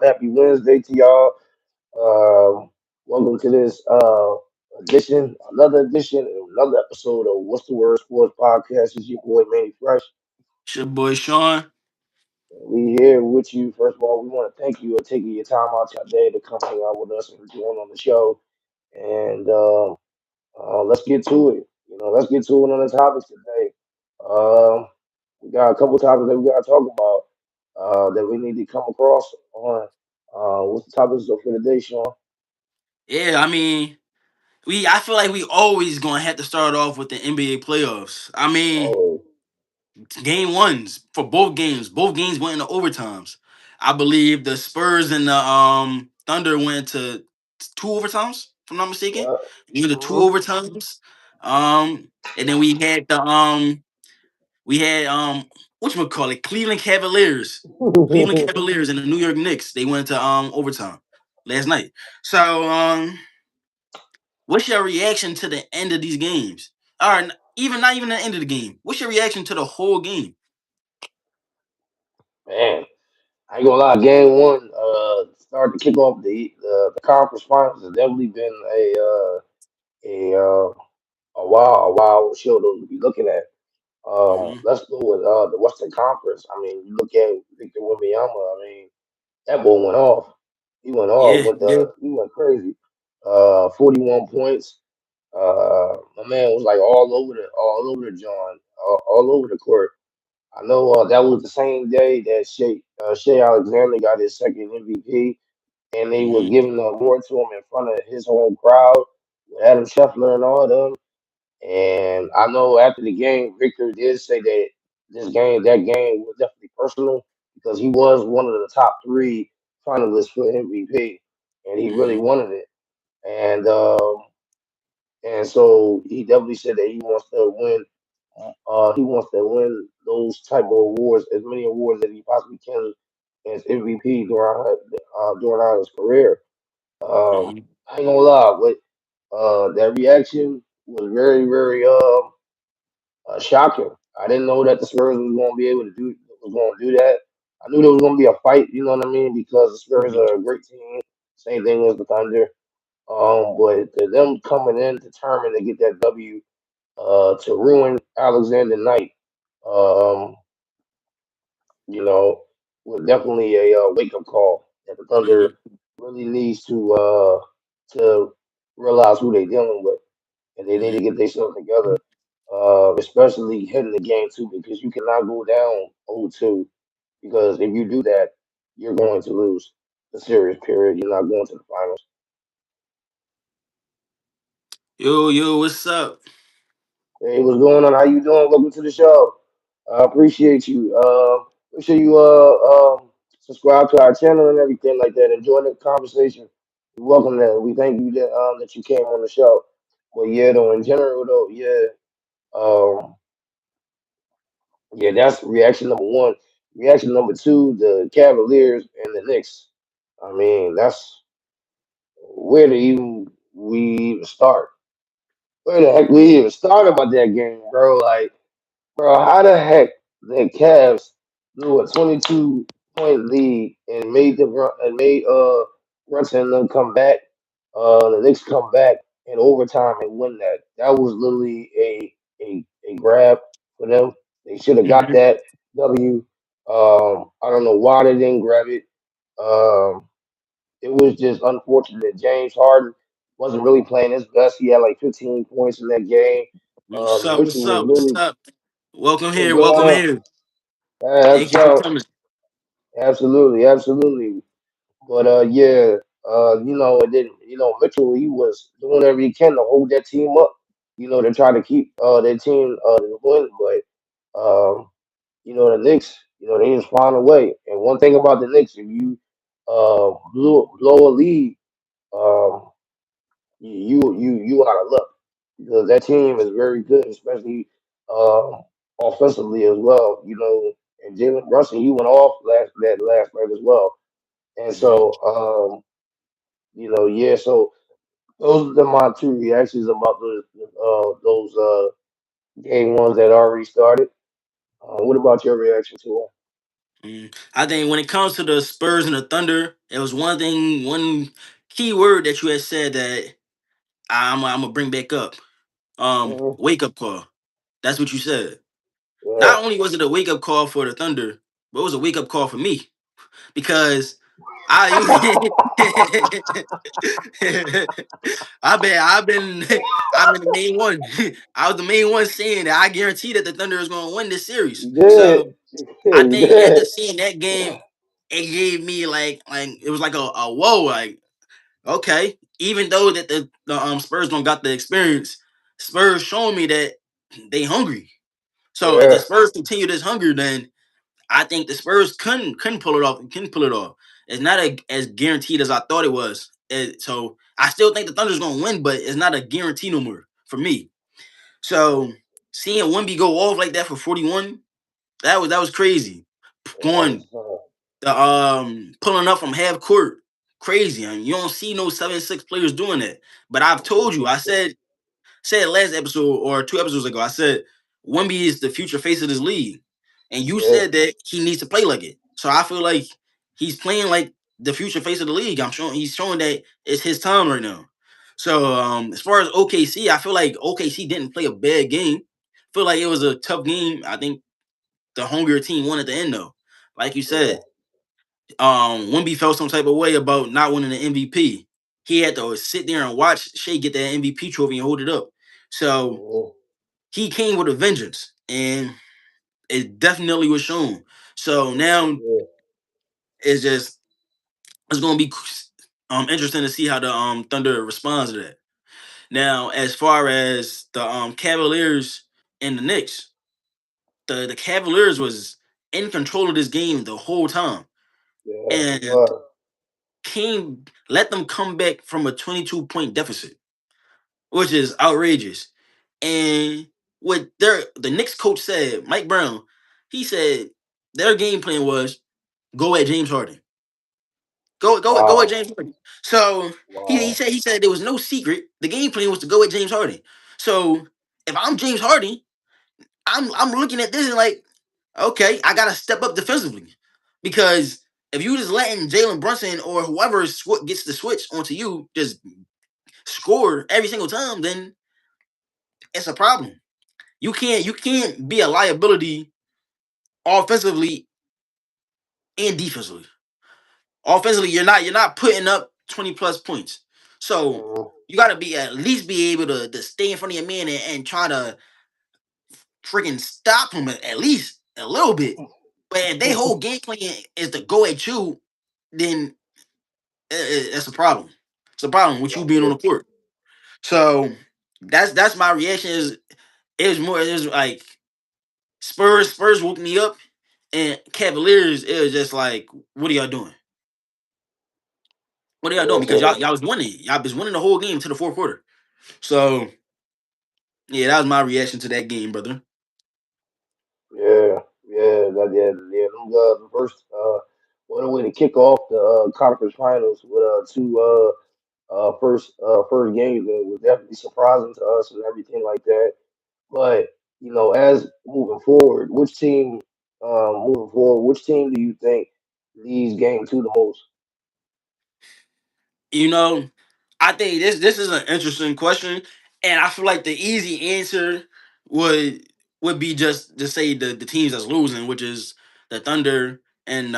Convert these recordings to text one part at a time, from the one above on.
happy Wednesday to y'all. Welcome to this another episode of What's the Word Sports Podcast. It's your boy Manny Fresh. It's your boy Sean. We here with you. First of all, we want to thank you for taking your time out your day to come hang out with us and join on the show. And let's get to it. Let's get to it on the topics today. Um, we got a couple topics that we got to talk about that we need to come across on. What's the topics for today, Sean? Yeah, I mean, I feel like we always gonna have to start off with the NBA playoffs. I mean, Oh, game ones for both games. Both games went into overtimes. I believe the Spurs and the Thunder went to two overtimes, if I'm not mistaken. yeah. Either two Mhm. overtimes. And then we had whatchamacallit, Cleveland Cavaliers. Cleveland Cavaliers and the New York Knicks. They went to overtime last night. So what's your reaction to the end of these games? Or even not even the end of the game. What's your reaction to the whole game? Man, I ain't gonna lie. Game one, started to kick off the conference finals. Has definitely been a wild show to be looking at. Hmm. Let's go with the Western Conference. I mean, you look at Victor Wembanyama. I mean, that boy went off. He went off. Yeah, yeah. He went crazy. 41 points. My man was like all over the John, all over the court. I know that was the same day that Shea Alexander got his second MVP, and they was Hmm. giving the award to him in front of his whole crowd with Adam Scheffler and all them. And I know after the game, Victor did say that that game was definitely personal because he was one of the top three finalists for MVP, and he really Hmm. wanted it. And so he definitely said that he wants to win. He wants to win those type of awards, as many awards as he possibly can as MVP during his career. Hmm. I ain't gonna lie, but that reaction was very, very shocking. I didn't know that the Spurs was going to do that. I knew there was going to be a fight. You know what I mean? Because the Spurs Hmm. are a great team. Same thing as the Thunder. But to them coming in determined to get that W, to ruin Alexander Knight, um, you know, was definitely a wake up call that the Thunder Hmm. really needs to realize who they're dealing with, and they need to get themselves together. Especially heading the game too, because you cannot go down 0-2, because if you do that, you're going to lose the series. Period. You're not going to the finals. Yo, yo, what's up? Hey, what's going on? How you doing? Welcome to the show. I appreciate you. Make sure you subscribe to our channel and everything like that. Enjoy the conversation. You're welcome. That we thank you that you came on the show. But yeah, though in general though, yeah, um, yeah, that's reaction number one. Reaction number two, the Cavaliers and the Knicks. I mean, that's where do we even start? Where the heck we even start about that game, bro? Like, bro, how the heck the Cavs blew a 22-point lead and made Brunson and them come back. The Knicks come back in overtime and win that. That was literally a grab for them. They should have got Hmm. that W. I don't know why they didn't grab it. Um, it was just unfortunate that James Harden wasn't really playing his best. He had like 15 points in that game. What's up? Mitchell What's was up? What's really up? Welcome what's here. going Welcome on. here. Thank you for So coming. absolutely, absolutely. But yeah, and then Mitchell, he was doing whatever he can to hold that team up. To try to keep their team to win. But the Knicks, they just found a way. And one thing about the Knicks, if you blow a lead, um, you out of luck because that team is very good, especially offensively as well. And Jalen Brunson, he went off last night as well. And Hmm. so yeah. So those are my two reactions about those game ones that already started. What about your reaction to I think when it comes to the Spurs and the Thunder, it was one key word that you had said that I'm gonna bring back up. Mm-hmm. Wake up call. That's what you said. Yeah. Not only was it a wake up call for the Thunder, but it was a wake up call for me because I I've been I've been the main one. I was the main one saying that I guarantee that the Thunder is going to win this series. You did. So I You think did. after seeing that game, it gave me like it was like a whoa, like okay. Even though that the Spurs don't got the experience, Spurs showing me that they hungry. So if the Yeah. Spurs continue this hunger, then I think the Spurs couldn't pull it off. Couldn't pull it off. It's not as guaranteed as I thought it was. So I still think the Thunder's gonna win, but it's not a guarantee no more for me. So seeing Wemby go off like that for 41, that was crazy. Yeah, that Going was fun. the pulling up from half court, crazy. I mean, you don't see no 7-6 players doing that. But I've told you, I said last episode or 2 episodes ago, I said Wemby is the future face of this league, and you Yeah. said that he needs to play like it. So I feel like he's playing like the future face of the league. He's showing that it's his time right now. So as far as OKC, I feel like OKC didn't play a bad game. I feel like it was a tough game. I think the hungrier team won at the end though. Like you Yeah. said, Wemby felt some type of way about not winning the MVP. He had to sit there and watch Shea get that MVP trophy and hold it up. So Mm-hmm. he came with a vengeance, and it definitely was shown. So now Yeah. it's just it's going to be interesting to see how the Thunder responds to that. Now, as far as the Cavaliers and the Knicks, the Cavaliers was in control of this game the whole time, Yeah. He and was. came let them come back from a 22-point deficit, which is outrageous. And what the Knicks coach said, Mike Brown, he said their game plan was go at James Harden. Go at Wow. James Harden. So Wow. he said there was no secret. The game plan was to go at James Harden. So if I'm James Harden, I'm looking at this and like, okay, I gotta step up defensively. Because if you just letting Jalen Brunson or whoever gets the switch onto you just score every single time, then it's a problem. You can't be a liability offensively and defensively. Offensively, you're not putting up 20 plus points. So Mm-hmm. you gotta be at least be able to stay in front of your man and try to freaking stop him at least a little bit. But if they whole game plan is to go at you, then that's a problem. It's a problem with you being on the court. So that's my reaction. It was like Spurs woke me up, and Cavaliers, it was just like, what are y'all doing? What are y'all Yeah. doing? Because So y'all was winning. Y'all was winning the whole game to the fourth quarter. So yeah, that was my reaction to that game, brother. yeah. Yeah. Yeah. Them, the first. What a way to kick off the conference finals with two first games that was definitely surprising to us and everything like that. But as moving forward, which team do you think leads game two the most? You know, I think this is an interesting question, and I feel like the easy answer would would be just to say the teams that's losing, which is the Thunder and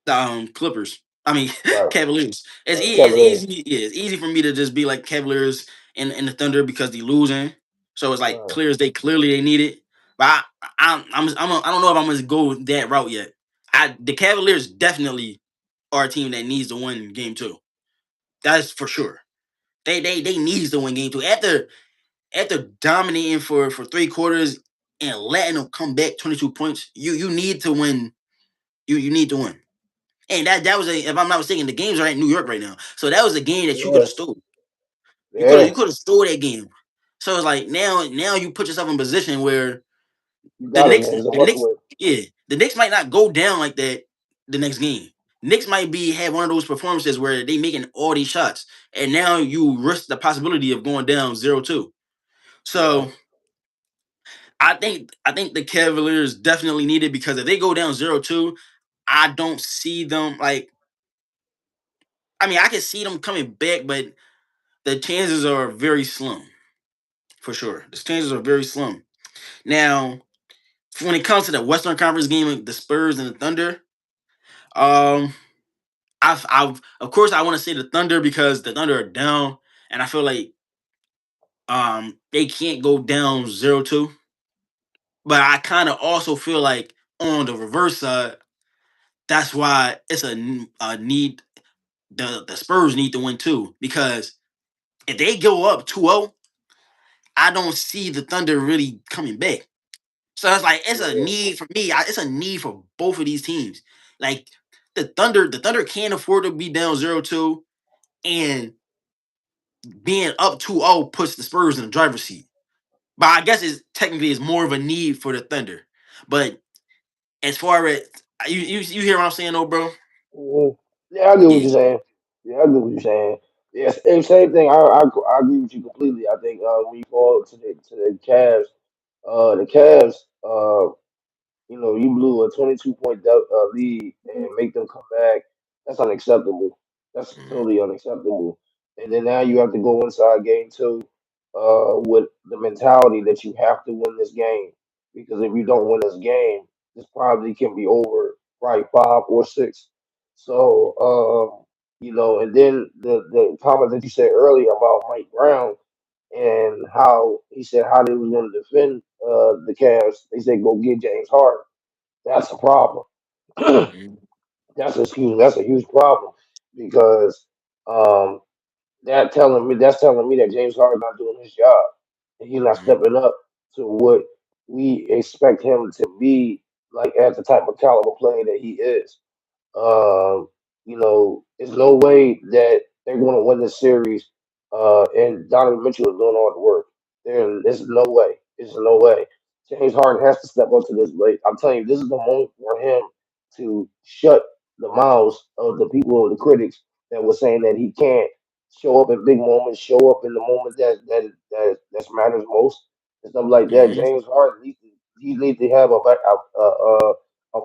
the Clippers. I mean Right, Cavaliers. It's Cavaliers. easy. Yeah, it's easy for me to just be like Cavaliers and the Thunder because they losing. So it's like Uh, clear as they clearly they need it. But I don't know if I'm gonna go that route yet. The Cavaliers definitely are a team that needs to win game two. That's for sure. They needs to win game two after dominating for 3 quarters and letting them come back 22 points. You need to win. You need to win. And that was if I'm not mistaken, the games are in New York right now. So that was a game that you could yeah, have stole. You yeah, could have stole that game. So it's like now you put yourself in a position where you the got it, Knicks man. It's a the must Knicks win. yeah the Knicks might not go down like that the next game. Knicks might be have one of those performances where they making all these shots, and now you risk the possibility of going down 0-2. Yeah, So I think the Cavaliers definitely need it because if they go down 0-2, I don't see them like. I mean, I can see them coming back, but the chances are very slim for sure. The chances are very slim. Now, when it comes to the Western Conference game, the Spurs and the Thunder, um, I've of course I want to say the Thunder because the Thunder are down, and I feel like they can't go down 0-2. But I kind of also feel like on the reverse side, that's why it's a need. The Spurs need to win too because if they go up 2-0, I don't see the Thunder really coming back. So it's like it's a Yeah. need for me. It's a need for both of these teams. Like the Thunder can't afford to be down 0-2, and being up 2-0 puts the Spurs in the driver's seat. But I guess it's technically it's more of a need for the Thunder. But as far as you hear what I'm saying, though, bro? Mhm. Yeah, I get what Yeah. you're saying. Yeah, I get what you're saying. Yes, same thing. I agree with you completely. I think when you fall to the Cavs, the Cavs, you blew a 22-point lead and make them come back. That's unacceptable. That's Mhm. totally unacceptable. And then now you have to go inside game two with the mentality that you have to win this game. Because if you don't win this game, this probably can be over right 5 or 6. So, and then the comment that you said earlier about Mike Brown and how he said how they was going to defend the Cavs. They said go get James Harden. That's a problem. Mhm. That's a huge problem because um, that's telling me that James Harden's not doing his job. And he's not Mhm. stepping up to what we expect him to be like as the type of caliber player that he is. Um, there's no way that they're going to win this series. And Donovan Mitchell is doing all the work. There's no way. There's no way. James Harden has to step up to this plate. I'm telling you, this is the moment for him to shut the mouths of the people, the critics that were saying that he can't show up in big moments, show up in the moment that matters most, and stuff like that. Mhm. James Harden needs to have a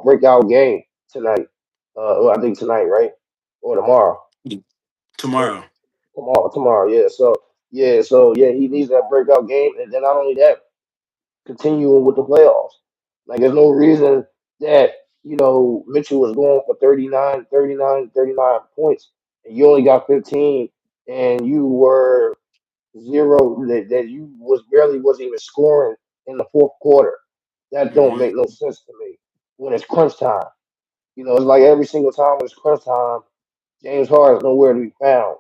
breakout game tonight. Well, I think tonight, right? Or tomorrow. Or Tomorrow. tomorrow. Yeah, he needs that breakout game, and then not only that, continuing with the playoffs. Like, there's no reason that Mitchell was going for 39 points, and you only got 15, and you were zero. That you wasn't even scoring in the fourth quarter. That don't Mhm. make no sense to me when it's crunch time. It's like every single time when it's crunch time, James Harden's nowhere to be found.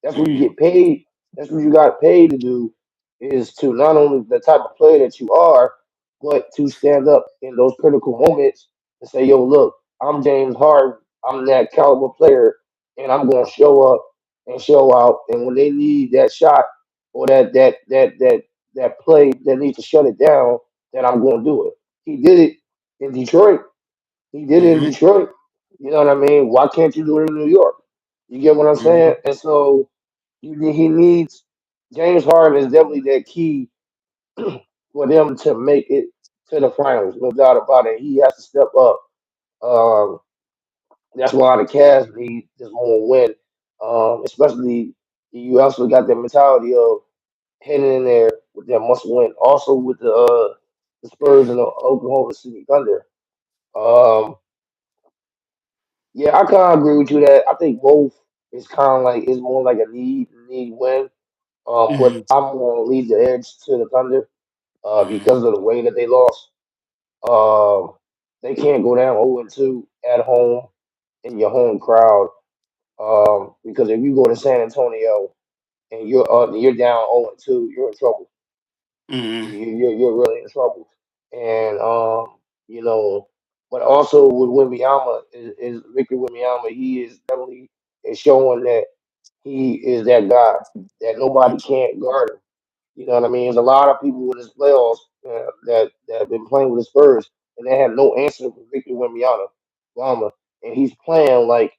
That's what you Mhm. get paid. That's what you got paid to do is to not only the type of player that you are, but to stand up in those critical moments and say, "Yo, look, I'm James Harden. I'm that caliber player, and I'm going to show up and show out. And when they need that shot or that play that needs to shut it down, then I'm going to do it." He did it in Detroit. He did it in Mhm. Detroit. You know what I mean? Why can't you do it in New York? You get what I'm saying? Mhm. And so he needs James Harden is definitely that key for them to make it to the finals, no doubt about it. He has to step up. Um, that's why the Cavs need this one win. Especially you also got the mentality of heading in there with that must win. Also with the Spurs and the Oklahoma City Thunder. Um, yeah, I kind of agree with you that I think both is kind of like it's more like a need win. But Mhm. I'm going to leave the edge to the Thunder Mhm. because of the way that they lost. Um, they can't go down 0-2 at home in your home crowd. Because if you go to San Antonio and you're down 0-2, you're in trouble. Mhm. You're really in trouble. And you know, but also with Wimbyama is Victor Wimbyama. He is definitely is showing that he is that guy that nobody can't guard him. You know what I mean? There's a lot of people in this playoffs that have been playing with the Spurs and they have no answer for Victor Wembanyama, and he's playing like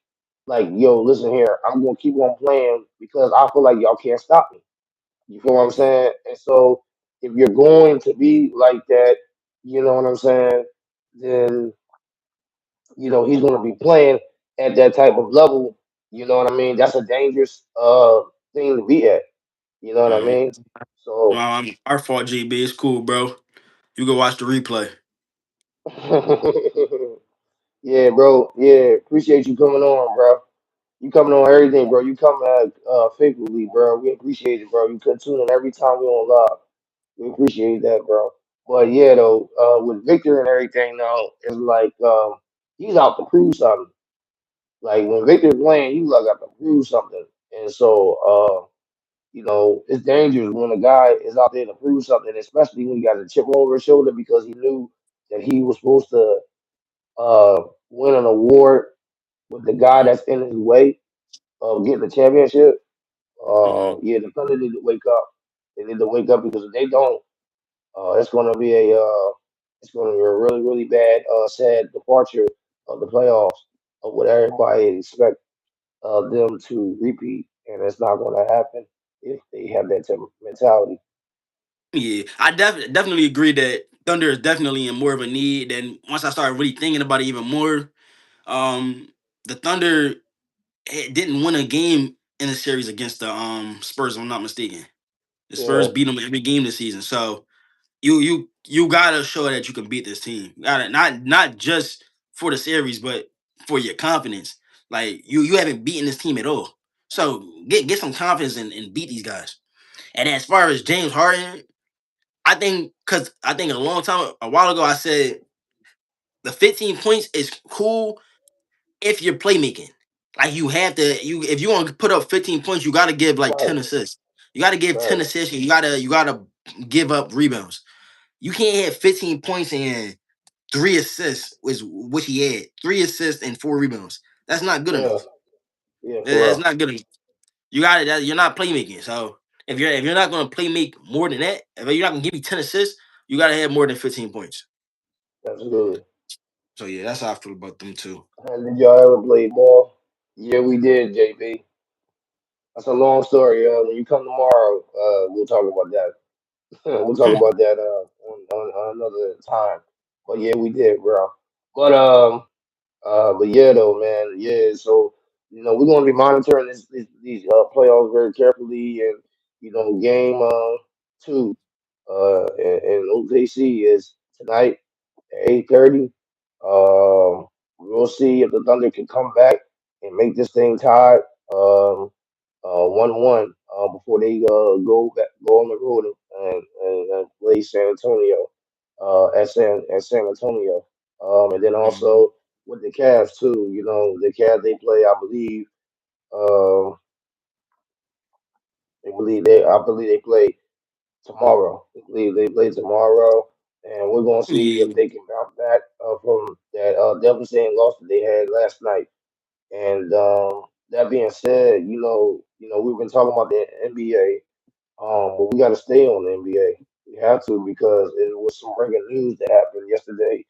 yo, listen here, I'm gonna keep on playing because I feel like y'all can't stop me. You feel what I'm saying? And so if you're going to be like that, you know what I'm saying, then he's going to be playing at that type of level. You know what I mean? That's a dangerous thing to be at. You know what I Um, mean? So our fault, GB. It's cool, bro. You go watch the replay. yeah, bro. Yeah, appreciate you coming on, bro. You coming on everything, bro. You coming faithfully, bro. We appreciate it, bro. You could tune in every time we on live. We appreciate that, bro. But yeah, though, with Victor and everything, though, it's like he's out to prove something. Like when Victor's playing, he like got to prove something, and so it's dangerous when a guy is out there to prove something, especially when he got a chip over his shoulder because he knew that he was supposed to win an award with the guy that's in his way of getting the championship. Mm-hmm. Yeah, the Thunder need to wake up. They need to wake up because if they don't, it's going to be a really really bad, sad departure of the playoffs of what everybody expect them to repeat, and it's not going to happen if they have that type of mentality. Yeah, I definitely agree that Thunder is definitely in more of a need. And once I started really thinking about it even more, um, the Thunder didn't win a game in the series against the Spurs. If I'm not mistaken. The Spurs Yeah, beat them every game this season. So you gotta show that you can beat this team. You gotta not just for the series, but for your confidence. Like you haven't beaten this team at all. So get some confidence and beat these guys. And as far as James Harden, I think because I think a while ago I said the 15 points is cool if you're playmaking. Like you have to you if you want to put up 15 points, you gotta give like right, 10 assists. You gotta give right. 10 assists and you gotta give up rebounds. You can't have 15 points and 3 assists, was what he had. 3 assists and 4 rebounds. That's not good Yeah, enough. yeah, for That's real. not good enough. You got it. You're not playmaking. So if you're not gonna play make more than that, if you're not gonna give me 10 assists, you gotta have more than 15 points. Absolutely. So yeah, that's how I feel about them too. And did y'all ever play ball? Yeah, we did, JB. That's a long story. When you come tomorrow, we'll talk about that. We'll talk about that on another time. But yeah, we did, bro. But but yeah, though, man, yeah. So we're gonna be monitoring these playoffs very carefully, and game two, and OKC is tonight at 8:30. We'll see if the Thunder can come back and make this thing tied. 1-1 before they go on the road and play San Antonio at San Antonio. And then Mhm. also with the Cavs too. The Cavs they play, um, I believe they play tomorrow. I believe they play tomorrow, and we're gonna see Yeah. if they can bounce back from that devastating loss that they had last night. And that being said, we've been talking about the NBA, but we got to stay on the NBA. We have to because it was some breaking news that happened yesterday.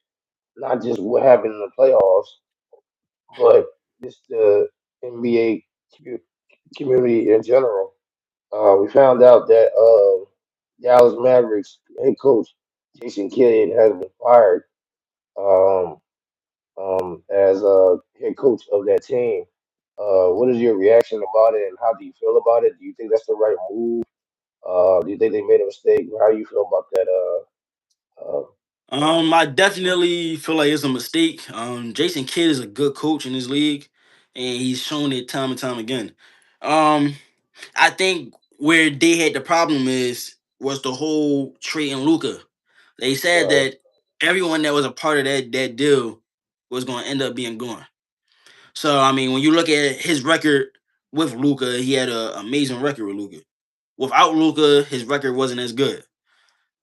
Not just what happened in the playoffs, but just the NBA community in general. We found out that Dallas Mavericks head coach Jason Kidd has been fired um, as head coach of that team. What is your reaction about it, and how do you feel about it? Do you think that's the right move? Do you think they made a mistake? How do you feel about that? I definitely feel like it's a mistake. Jason Kidd is a good coach in this league, and he's shown it time and time again. Um, I think where they had the problem was the whole Trey and Luca. They said Right, that everyone that was a part of that deal was going to end up being gone. So I mean, when you look at his record with Luca, he had an amazing record with Luca. Without Luca, his record wasn't as good.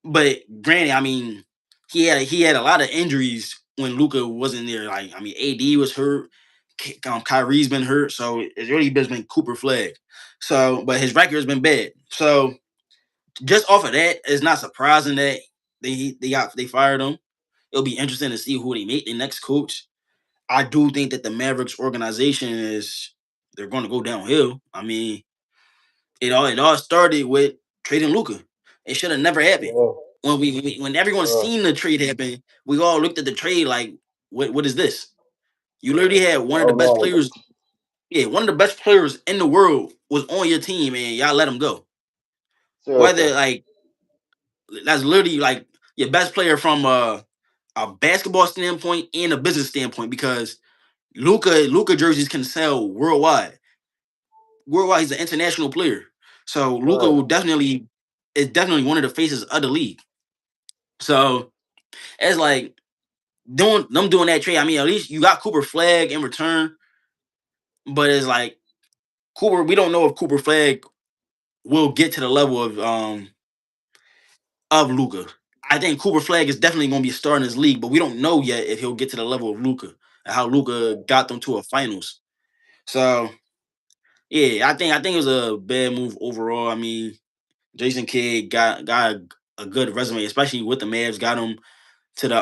But granted, I mean, he had a lot of injuries when Luca wasn't there. Like I mean, AD was hurt, Kyrie's been hurt, so it's really just been Cooper Flag. So, but his record has been bad. So just off of that, it's not surprising that they fired him. It'll be interesting to see who they make the next coach. I do think that the Mavericks organization they're going to go downhill. I mean, it all started with trading Luca. It should have never happened. Yeah. When everyone Uh, seen the trade happen, we all looked at the trade like, what is this? You yeah. literally had one of the Oh best no. players. Yeah, one of the best players in the world was on your team, and y'all let him go. Seriously. Whether like that's literally like your best player from a basketball standpoint and a business standpoint because Luca jerseys can sell worldwide. Worldwide, he's an international player. So Luca Right. will definitely is definitely one of the faces of the league. So it's like doing that trade. I mean, at least you got Cooper Flag in return, but it's like Cooper. We don't know if Cooper Flag will get to the level of Luca. I think Cooper Flag is definitely going to be a star in this league, but we don't know yet if he'll get to the level of Luca and how Luca got them to a finals. So yeah, I think it was a bad move overall. I mean, Jason Kidd got a good resume, especially with the Mavs, got him to the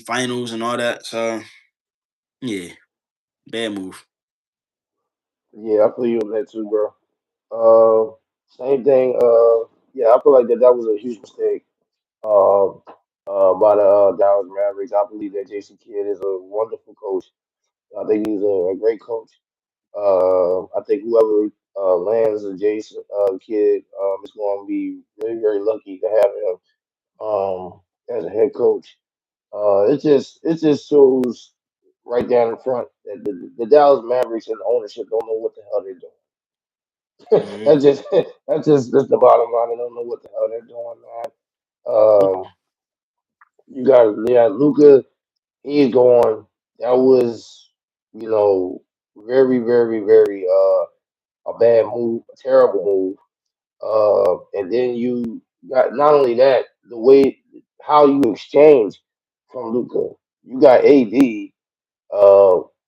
finals and all that. So yeah, bad move. Yeah, I feel you on that too, bro. Same thing. Yeah, I feel like that was a huge mistake. Uh, by the Dallas Mavericks. I believe that Jason Kidd is a wonderful coach. I think he's a great coach. I think whoever lands a Jason Kidd is going to be very, very lucky to have him as a head coach. It just shows right down in front that the Dallas Mavericks and the ownership don't know what the hell they're doing. Hmm. That's the bottom line. They don't know what the hell they're doing, man. You got yeah, Luca. He's going. That was you know very very very a bad move, a terrible move. And then you got not only that, the way how you exchange from Luca. You got AD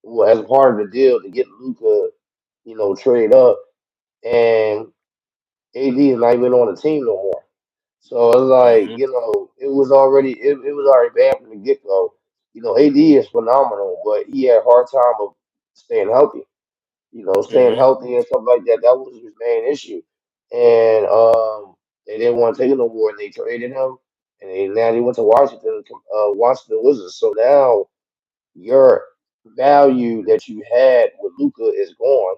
who as a part of the deal to get Luca, trade up, and AD is not even on the team no more. So it's like, Hmm. it was already bad from the get go. AD is phenomenal, but he had a hard time of staying healthy. Staying Hmm. healthy and stuff like that. That was his main issue. And they didn't want to take it no more, and they traded him. And now he went to Washington, Washington Wizards. So now your value that you had with Luca is gone.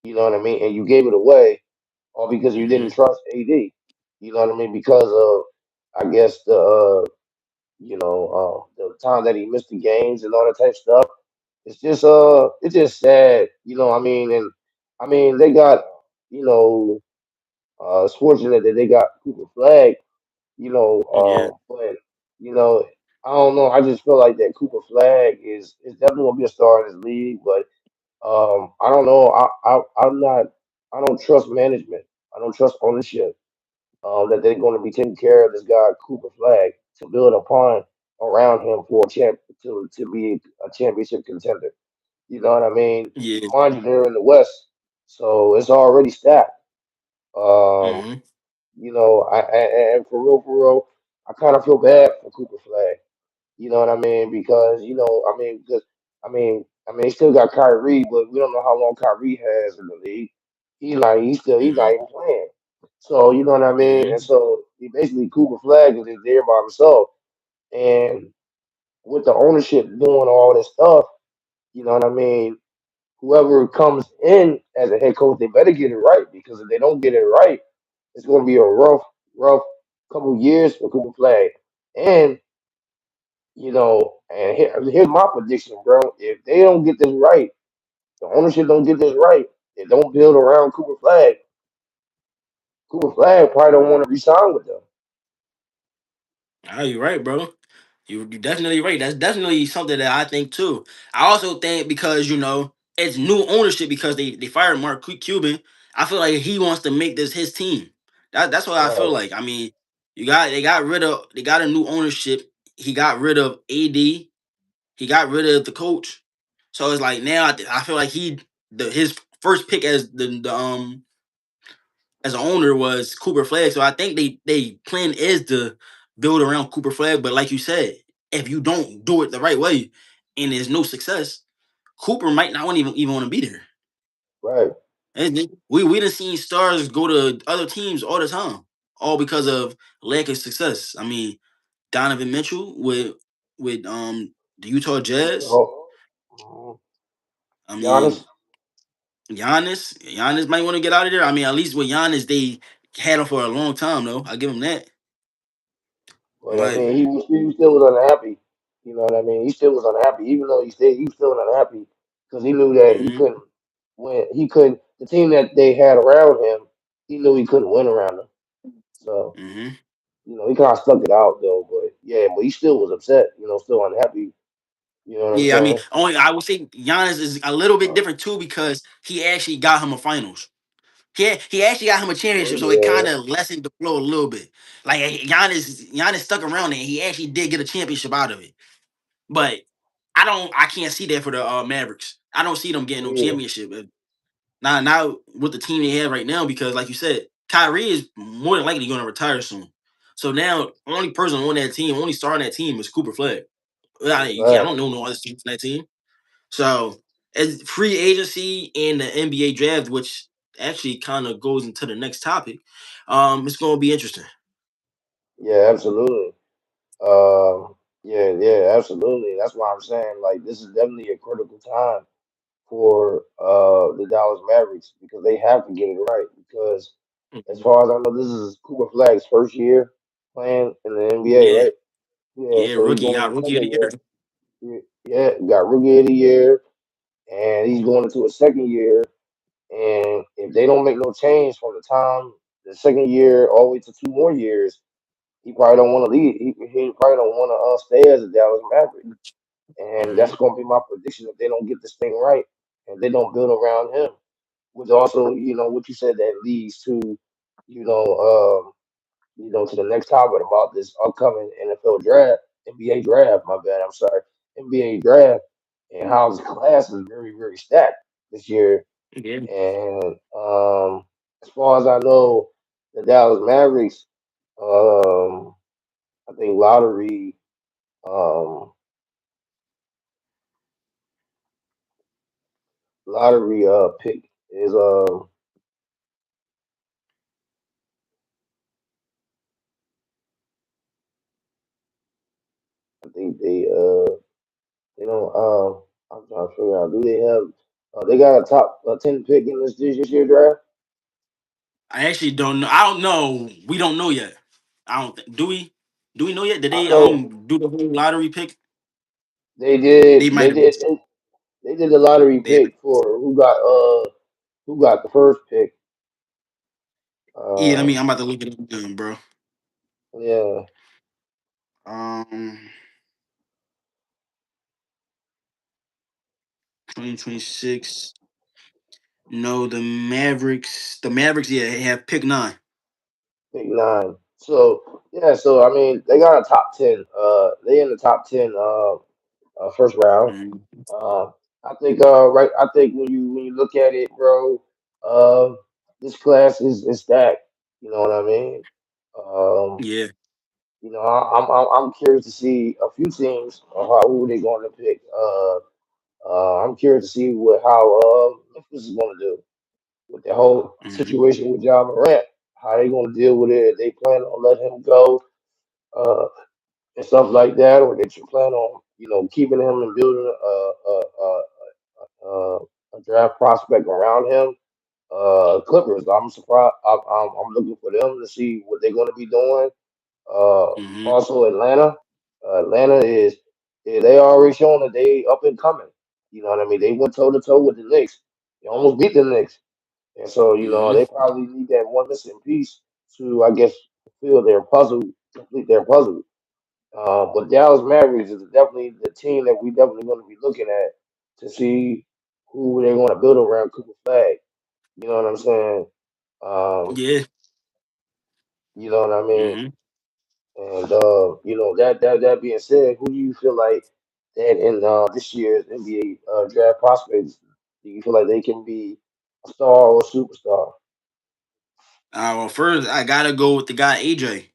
You know what I mean? And you gave it away all because you didn't Hmm. trust AD. You know what I mean? Because of, I guess the time that he missed the games and all that type of stuff. It's just sad. I mean, and I mean they got, you know, it's fortunate that they got Cooper Flag. Yeah. But you know, I don't know. I just feel like that Cooper Flag is definitely gonna be a star in this league, but I don't know. I'm not. I don't trust management. I don't trust ownership. That they're going to be taking care of this guy Cooper Flag to build upon around him for a to be a championship contender. You know what I mean? Yeah. Mind you, they're in the West, so it's already stacked. Um, Hmm. and for real, I kind of feel bad for Cooper Flag. You know what I mean? Because they still got Kyrie, but we don't know how long Kyrie has in the league. He's not Hmm. even playing. So you know what I mean? And Hmm. so he basically Cooper Flag is just there by himself. And with the ownership doing all this stuff, you know what I mean? Whoever comes in as a head coach, they better get it right because if they don't get it right, it's going to be a rough couple years for Cooper Flag. And here's my prediction, bro. If they don't get this right, the ownership don't get this right, they don't build around Cooper Flag. Cooper Flag probably don't want to resign with them. Oh, you're right, bro. You definitely right. That's definitely something that I think too. I also think because it's new ownership because they fired Cuban. I feel like he wants to make this his team. That's what I feel Right, like. I mean, they got a new ownership. He got rid of AD. He got rid of the coach. So it's like now I feel like his first pick as an owner was Cooper Flag. So I think they plan is to build around Cooper Flag. But like you said, if you don't do it the right way and there's no success, Cooper might not want even want to be there. right. We done seen stars go to other teams all the time. all because of lack of success. I mean, Donovan Mitchell with the Utah Jazz. Oh, I Giannis, mean, Giannis might want to get out of there. I mean, at least with Giannis, they had him for a long time, though. I give him that. but I But mean, he still was unhappy. You know what I mean? He still was unhappy, even though he was still unhappy because he knew that he hmm couldn't win. He couldn't. The team that they had around him, he knew he couldn't win around them. So hmm he kind of stuck it out though. But yeah, but he still was upset. Still unhappy. You know what I'm yeah, I mean, saying? only I would say Giannis is a little bit Uh, different too because he actually got him a finals. He actually got him a oh championship, so it kind yeah, of lessened the blow a little bit. Like Giannis stuck around and he actually did get a championship out of it. But I can't see that for the Mavericks. I don't see them getting no yeah, championship. Now with the team they have right now, because like you said, Kyrie is more than likely going to retire soon. So now, only person on that team, only star on that team is Cooper Flag. I right. don't know no other teams on that team. So as free agency and the NBA draft, which actually kind of goes into the next topic, it's going to be interesting. Yeah, absolutely. Yeah, absolutely. That's why I'm saying like this is definitely a critical time for the Dallas Mavericks because they have to get it right. Because as Mhm. far as I know, this is Cooper Flag's first year playing in the NBA, Yeah, right? Yeah, yeah, so he's rookie going got to the rookie of second the year. year. Yeah, got rookie of the year, and he's going into a second year. And if they don't make no change from the time the second year all the way to 2 more years, he probably don't want to leave. He probably don't want to stay as a Dallas Maverick. And hmm that's going to be my prediction if they don't get this thing right and they don't build around him. Which also, what you said that leads to, you know, to the next topic about this upcoming NFL draft, NBA draft. My bad, I'm sorry, NBA draft, and how his class is very, very stacked this year. Yeah, And as far as I know, the Dallas Mavericks, um, I think um, lottery pick is I think I'm trying to figure out, do they have they got a top 10 pick in this year draft? I actually don't know. I don't know. We don't know yet. I don't think. Do we? Do we know yet? Did I they know do the whole lottery pick? they did They they might have. did they did the lottery They, pick for who got the first pick. yeah, I mean, Um I'm about to look it up, bro. yeah, Um, 2026. No, the Mavericks. The Mavericks, yeah, have pick 9. pick 9. So yeah, so I mean they got a top 10. They in the top 10 first round. Mhm. Uh, I think right. I think when you look at it, bro, this class is stacked. You know what I mean? Um, Yeah. I'm curious to see a few teams who they going to pick. I'm curious to see how Memphis is going to do with the whole hmm situation with John Morant. How they going to deal with it? They plan on letting him go uh, and stuff like that, or they should plan on keeping him and building uh, a draft prospect around him. Clippers. I'm surprised. I'm looking for them to see what they're going to be doing. Uh, hmm Also Atlanta. Atlanta is they already showing that they up and coming. You know what I mean? They went toe to toe with the Knicks. They almost beat the Knicks, and so hmm they probably need that one missing piece to, I guess, fulfill their puzzle, complete their puzzle. But Dallas Mavericks is definitely the team that we definitely going to be looking at to see who they're going to build around Cooper Flag. You know what I'm saying? Um, Yeah. you know what I mean? hmm And that being said, who do you feel like that in this year's NBA draft prospects? Do you feel like they can be a star or a superstar? Well, first I gotta go with the guy AJ.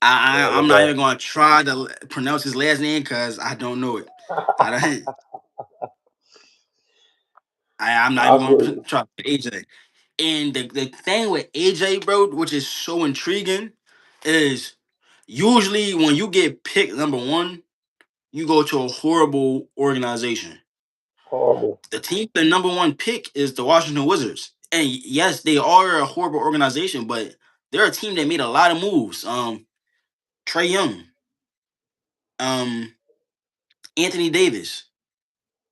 I'm What not guy? even gonna try to pronounce his last name because I don't know it. I don't. I'm not I even feel gonna you. try AJ. And the thing with AJ, bro, which is so intriguing, is usually when you get picked number one, you go to a horrible organization. Horrible. The team, the number one pick is the Washington Wizards. And yes, they are a horrible organization, but they're a team that made a lot of moves. Trey Young, um, Anthony Davis,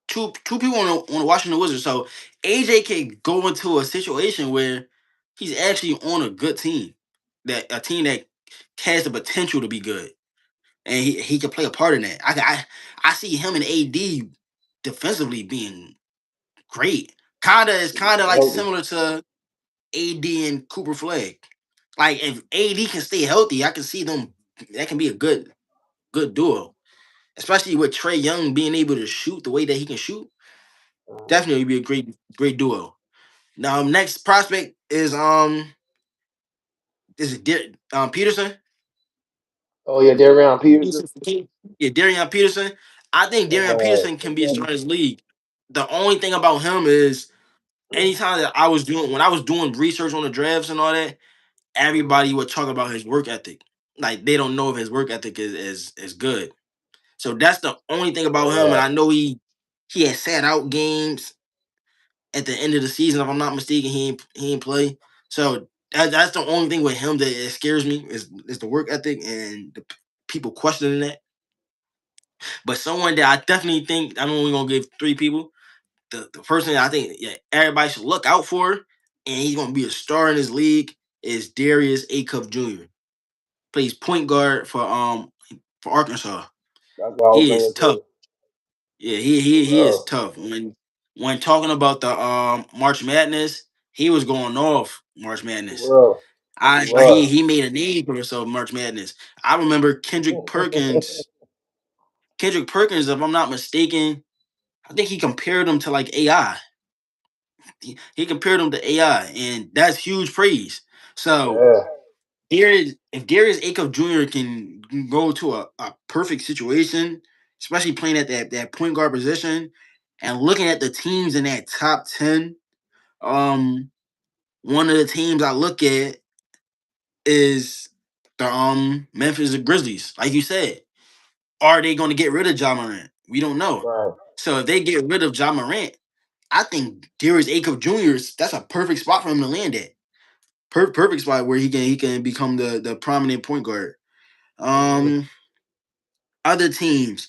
two people on the Washington Wizards. So AJ can go into a situation where he's actually on a good team, that a team that has the potential to be good, and he can play a part in that. I see him and AD defensively being great. Kinda like Healthy. similar to AD and Cooper Flag. Like if AD can stay healthy, I can see them. That can be a good duo, especially with Trey Young being able to shoot the way that he can shoot. Mhm. Definitely be a great duo. Now next prospect is it Peterson? Oh yeah, Darion Peterson. Peterson. Yeah, Darian Peterson. I think That Darian guy, Peterson can that be a guy. star in this league. The only thing about him is anytime that I was doing when I was doing research on the drafts and all that, Mhm. everybody would talk about his work ethic. Like they don't know if his work ethic is good. So that's the only thing about him. And Yeah, I know he had sat out games at the end of the season. If I'm not mistaken, he ain't play. So that's the only thing with him that it scares me is the work ethic and the people questioning that. But someone that I definitely think I'm only gonna give three people. The person that I think everybody should look out for, and he's gonna be a star in this league, is Darius Acuff Jr. Plays point guard for Arkansas. that's what I was He is thinking tough. too. Yeah, For he is real, tough. When talking about the March Madness, he was going off March for Madness. real. He was. He made a name for himself March Madness. I remember Kendrick Perkins. Kendrick Perkins, if I'm not mistaken, I think he compared him to like AI. He compared him to AI, and that's huge praise. So Yeah, If Darius Acuff Jr. can go to a perfect situation, especially playing at that point guard position, and looking at the teams in that top 10, um, one of the teams I look at is the Memphis Grizzlies. Like you said, are they going to get rid of Ja Morant? We don't know. right. So if they get rid of Ja Morant, I think Darius Acuff Jr. That's a perfect spot for him to land at. Perfect spot where he can become the prominent point guard. Mhm. Um, Other teams,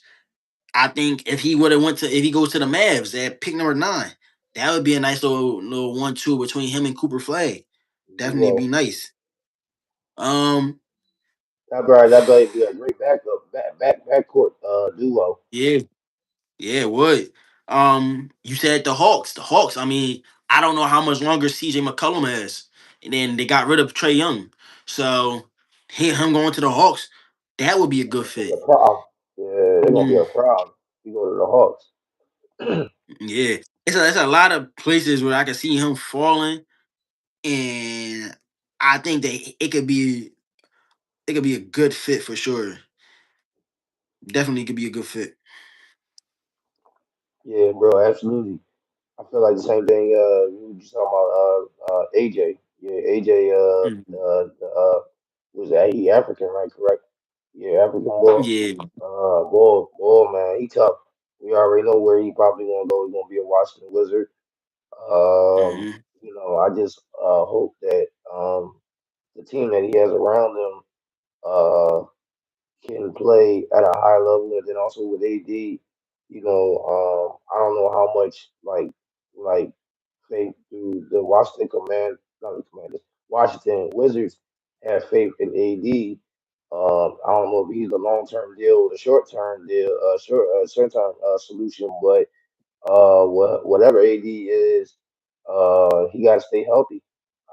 I think if he goes to the Mavs at pick number 9, that would be a nice little 1-2 between him and Cooper Flag. Definitely be Duo. nice. Um, That might be a great backup, backcourt duo. yeah, yeah, it would. You said the Hawks. The Hawks. I mean, I don't know how much longer CJ McCollum has, and then they got rid of Trey Young. So him going to the Hawks, that would be a good It's gonna be fit. a problem. Yeah, they're gonna be a Mm, problem. You go to the Hawks. yeah, it's a lot of places where I can see him falling, and I think that it could be a good fit for sure. Definitely could be a good fit. Yeah, bro, absolutely. I feel like the same thing. You were just talking about AJ. Yeah, AJ. Mhm. Was that he African, right? Correct. Yeah, African boy. Yeah. Boy, man, he tough. We already know where he probably gonna go. He's gonna be a Washington Wizard. Hmm. I just hope that the team that he has around him uh can play at a high level, and then also with AD, I don't know how much like faith do the Washington not the Commanders, Washington Wizards have faith in AD. I don't know if he's a long term deal or a short term deal, short term solution, but whatever AD is, he got to stay healthy.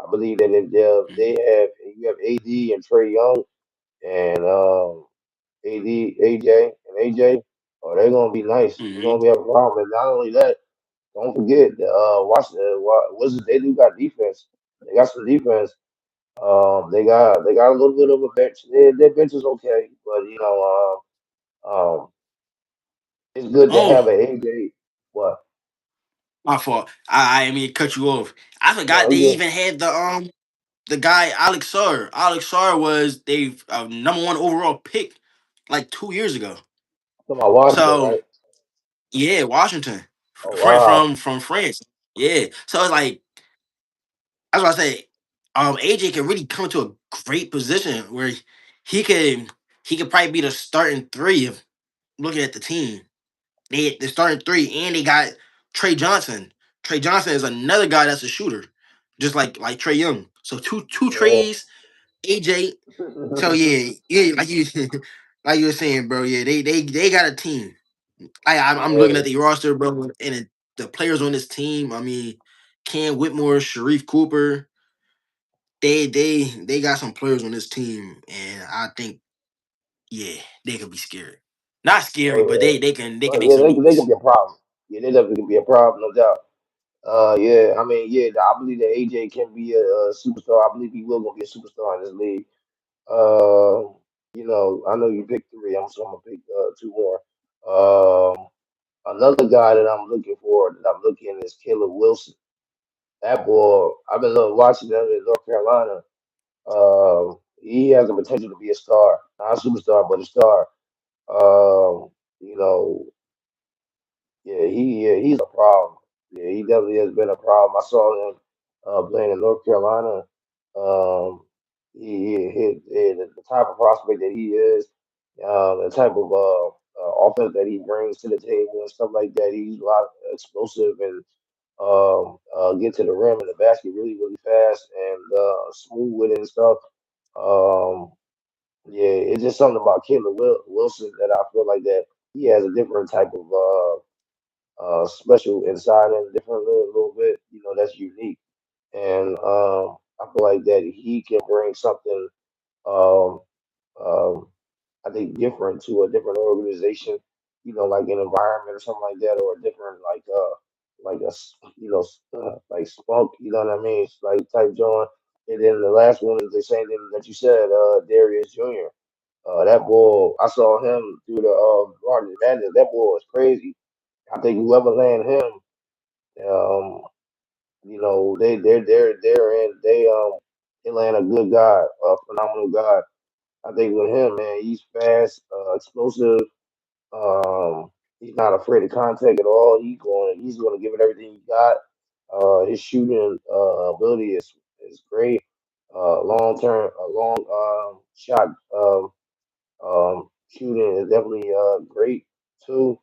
I believe that if if you have AD and Trey Young and AJ, oh, they're gonna be nice. They're Hmm. gonna be a problem. And not only that, don't forget the Wizards. They do got defense. They got some defense. They got a little bit of a bench. Their bench is okay, but it's good to Oh, have an AJ. What? my fault. I didn't mean to cut you off. I No, forgot they you even had the the guy Alex Sar. Alex Sar was they number one overall pick like 2 years ago. Talking about Washington, So right? yeah, Washington Oh from wow. from France. Yeah, so it's like that's what I say. AJ can really come to a great position where he can he could probably be the starting three of looking at the team. They starting three, and they got Trey Johnson. Trey Johnson is another guy that's a shooter, just like Trey Young. So two Yeah. Treys, AJ. So yeah, like you like you were saying, bro. Yeah, they got a team. I'm looking Yeah. at the roster, bro, and the players on this team. I mean, Cam Whitmore, Sharif Cooper. They got some players on this team, and I think yeah, they could be scary. Not Oh scary, but yeah. they can Well, make yeah, some they can noise. be a problem. Yeah, they definitely can be a problem, no doubt. Yeah, I mean, yeah, I believe that AJ can be a superstar. I believe he will gonna be a superstar in this league. Uh, I know you picked three. So I'm gonna pick two more. Um, Another guy that I'm looking for, that I'm looking is Caleb Wilson. That boy, I've been watching him in North Carolina. He has the potential to be a star, not a superstar, but a star. Um, you know, yeah, he's a problem. Yeah, he definitely has been a problem. I saw him playing in North Carolina. Um, the type of prospect that he is, the type of offense that he brings to the table and stuff like that. He's a lot explosive and get to the rim and the basket really, really fast and smooth with it and stuff. Um, yeah, it's just something about Caleb Wilson that I feel like that he has a different type of special inside and different little bit, that's unique. And I feel like that he can bring something, um, um, I think, different to a different organization, like an environment or something like that, or a different like like spunk, you know what I mean? It's like type John. And then the last one is the same thing that you said, Darius Jr. That boy, I saw him through the Garden Madness. That boy was crazy. I think whoever land him, um, they land a good guy, a phenomenal guy. I think with him, man, he's fast, explosive. He's not afraid of contact at all. He's going to give it everything he got. His shooting ability is great. Long shot shooting is definitely great too.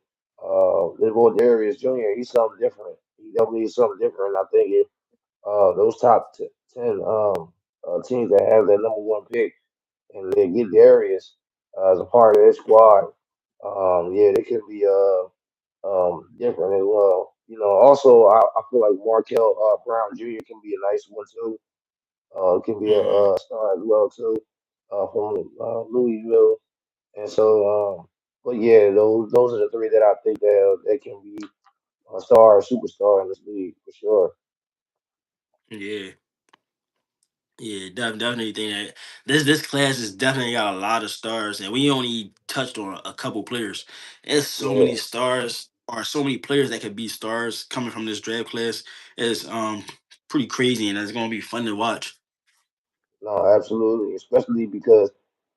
This boy Darius Jr. He's something different. He definitely is something different. I think if those ten teams that have that number one pick and they get Darius as a part of their squad, yeah, they could be different as well. Also I feel like Markel Brown Jr. can be a nice one too. Can be a, Hmm. star as well too. From Louisville. And so, but yeah, those are the three that I think that can be a star or superstar in this league for sure. Yeah, yeah, definitely think that this class is definitely got a lot of stars, and we only touched on a couple players. There's so many Yeah, stars or so many players that could be stars coming from this draft class. It's pretty crazy, and it's gonna be fun to watch. no, absolutely, especially because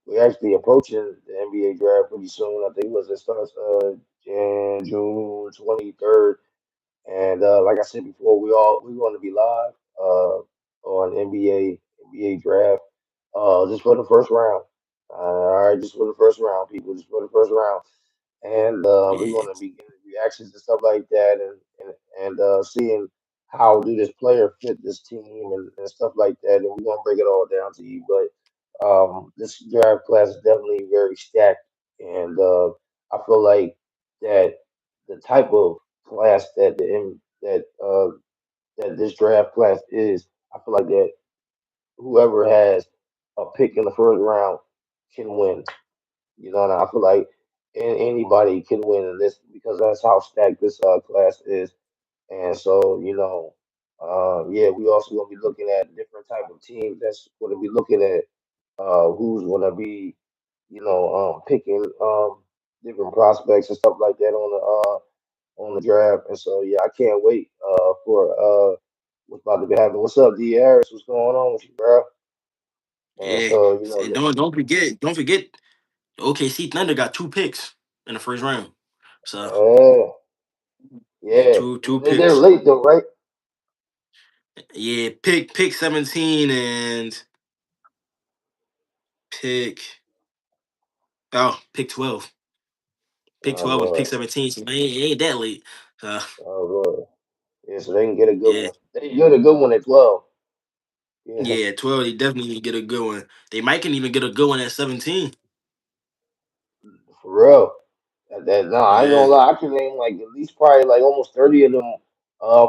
we're actually approaching the NBA draft pretty soon. I think it starts June 23rd. And like I said before, we want to be live on NBA draft just for the first round. All right, just for the first round, people, just for the first round. And we're Yeah, going to be getting reactions and stuff like that, and seeing how do this player fit this team and stuff like that. And we're going to break it all down to you. But this draft class is definitely very stacked, and I feel like that the type of class that this draft class is, I feel like that whoever has a pick in the first round can win. And I feel like anybody can win in this because that's how stacked this class is. And so, yeah, we also gonna be looking at different type of teams. That's gonna be looking at who's gonna be, picking different prospects and stuff like that on the draft. And so, yeah, I can't wait for what's about to be happening. What's up, D Harris? What's going on with you, bro? Yeah, So and don't forget, the OKC Thunder got 2 picks in the first round. So yeah, yeah, yeah, two they're picks. late though, right? Yeah, pick 17 and pick pick 12. Pick Oh 12 and pick Lord, 17. So it ain't that late. So oh Lord. Yeah, so they can get a good yeah. one. They get a good one at 12. Yeah, Yeah, 12, they definitely get a good one. They might can even get a good one at 17. for real. No, I ain't gonna Yeah. lie. I can name like at least probably like almost 30 of them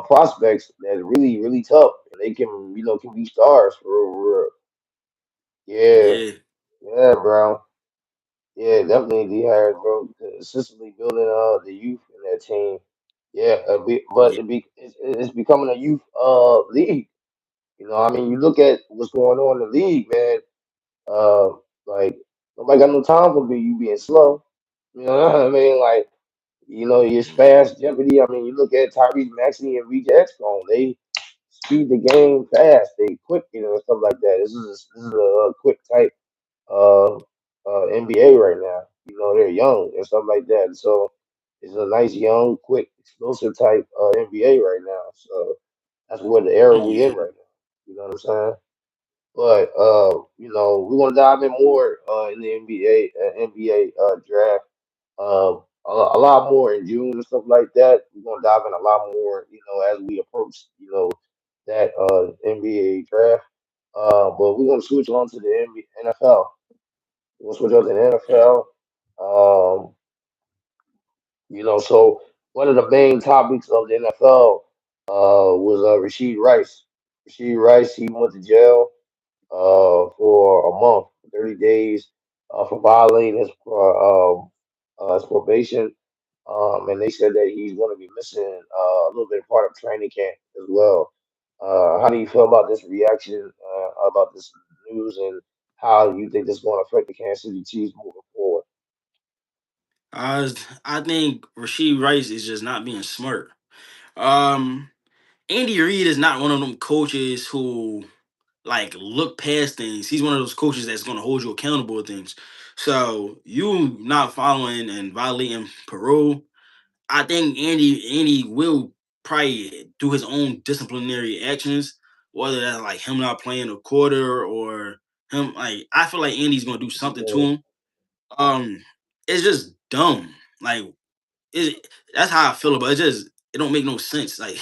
prospects that are really, really tough. And they can, can be stars for real, for real. Yeah, Yeah. yeah, bro. Yeah, definitely D Harris, bro. Consistently building the youth in that team. Yeah, but Yeah. it's becoming a youth league. I mean, you look at what's going on in the league, man. Uh, like nobody got no time for you being slow. You know what I mean? Like, it's fast Jeopardy. I mean, you look at Tyrese Maxey and Reach Exxon. They speed the game fast. They quick, and stuff like that. This is a quick type uh, NBA right now. They're young and stuff like that. So it's a nice, young, quick, explosive type NBA right now. So that's what the era we in Yeah. right now. You know what I'm saying? But we're gonna dive in more in the NBA draft. A lot more in June and stuff like that. We're gonna dive in a lot more, as we approach, that NBA draft. But we're gonna switch on to the NFL. We'll switch on to the NFL. Um, so one of the main topics of the NFL was Rasheed Rice. Rasheed Rice, he went to jail for a month, 30 days, for violating his probation. And they said that he's going to be missing a little bit of part of training camp as well. How do you feel about this reaction, about this news, and how you think this is going to affect the Kansas City Chiefs moving forward? I think Rasheed Rice is just not being smart. Um, Andy Reid is not one of them coaches who like look past things. He's one of those coaches that's gonna hold you accountable to things. So you not following and violating parole, I think Andy will probably do his own disciplinary actions, whether that's like him not playing a quarter or him like I feel like Andy's gonna do something to Yeah, him. Um, it's just dumb. Like that's how I feel about it. It don't make no sense. Like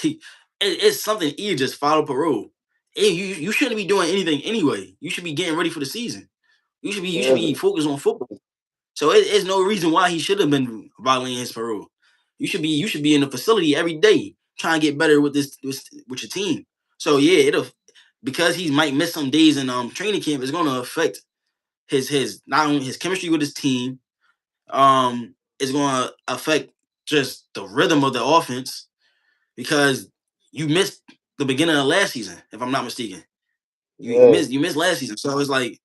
it's something you just follow parole. You shouldn't be doing anything anyway. You should be getting ready for the season. You should be yeah, focused on football. So it's no reason why he should have been violating his parole. You should be in the facility every day trying to get better with your team. So yeah, it'll because he might miss some days in training camp. It's gonna affect his not only his chemistry with his team. It's gonna affect just the rhythm of the offense because you missed the beginning of last season, if I'm not mistaken. You yeah, missed last season. So it's like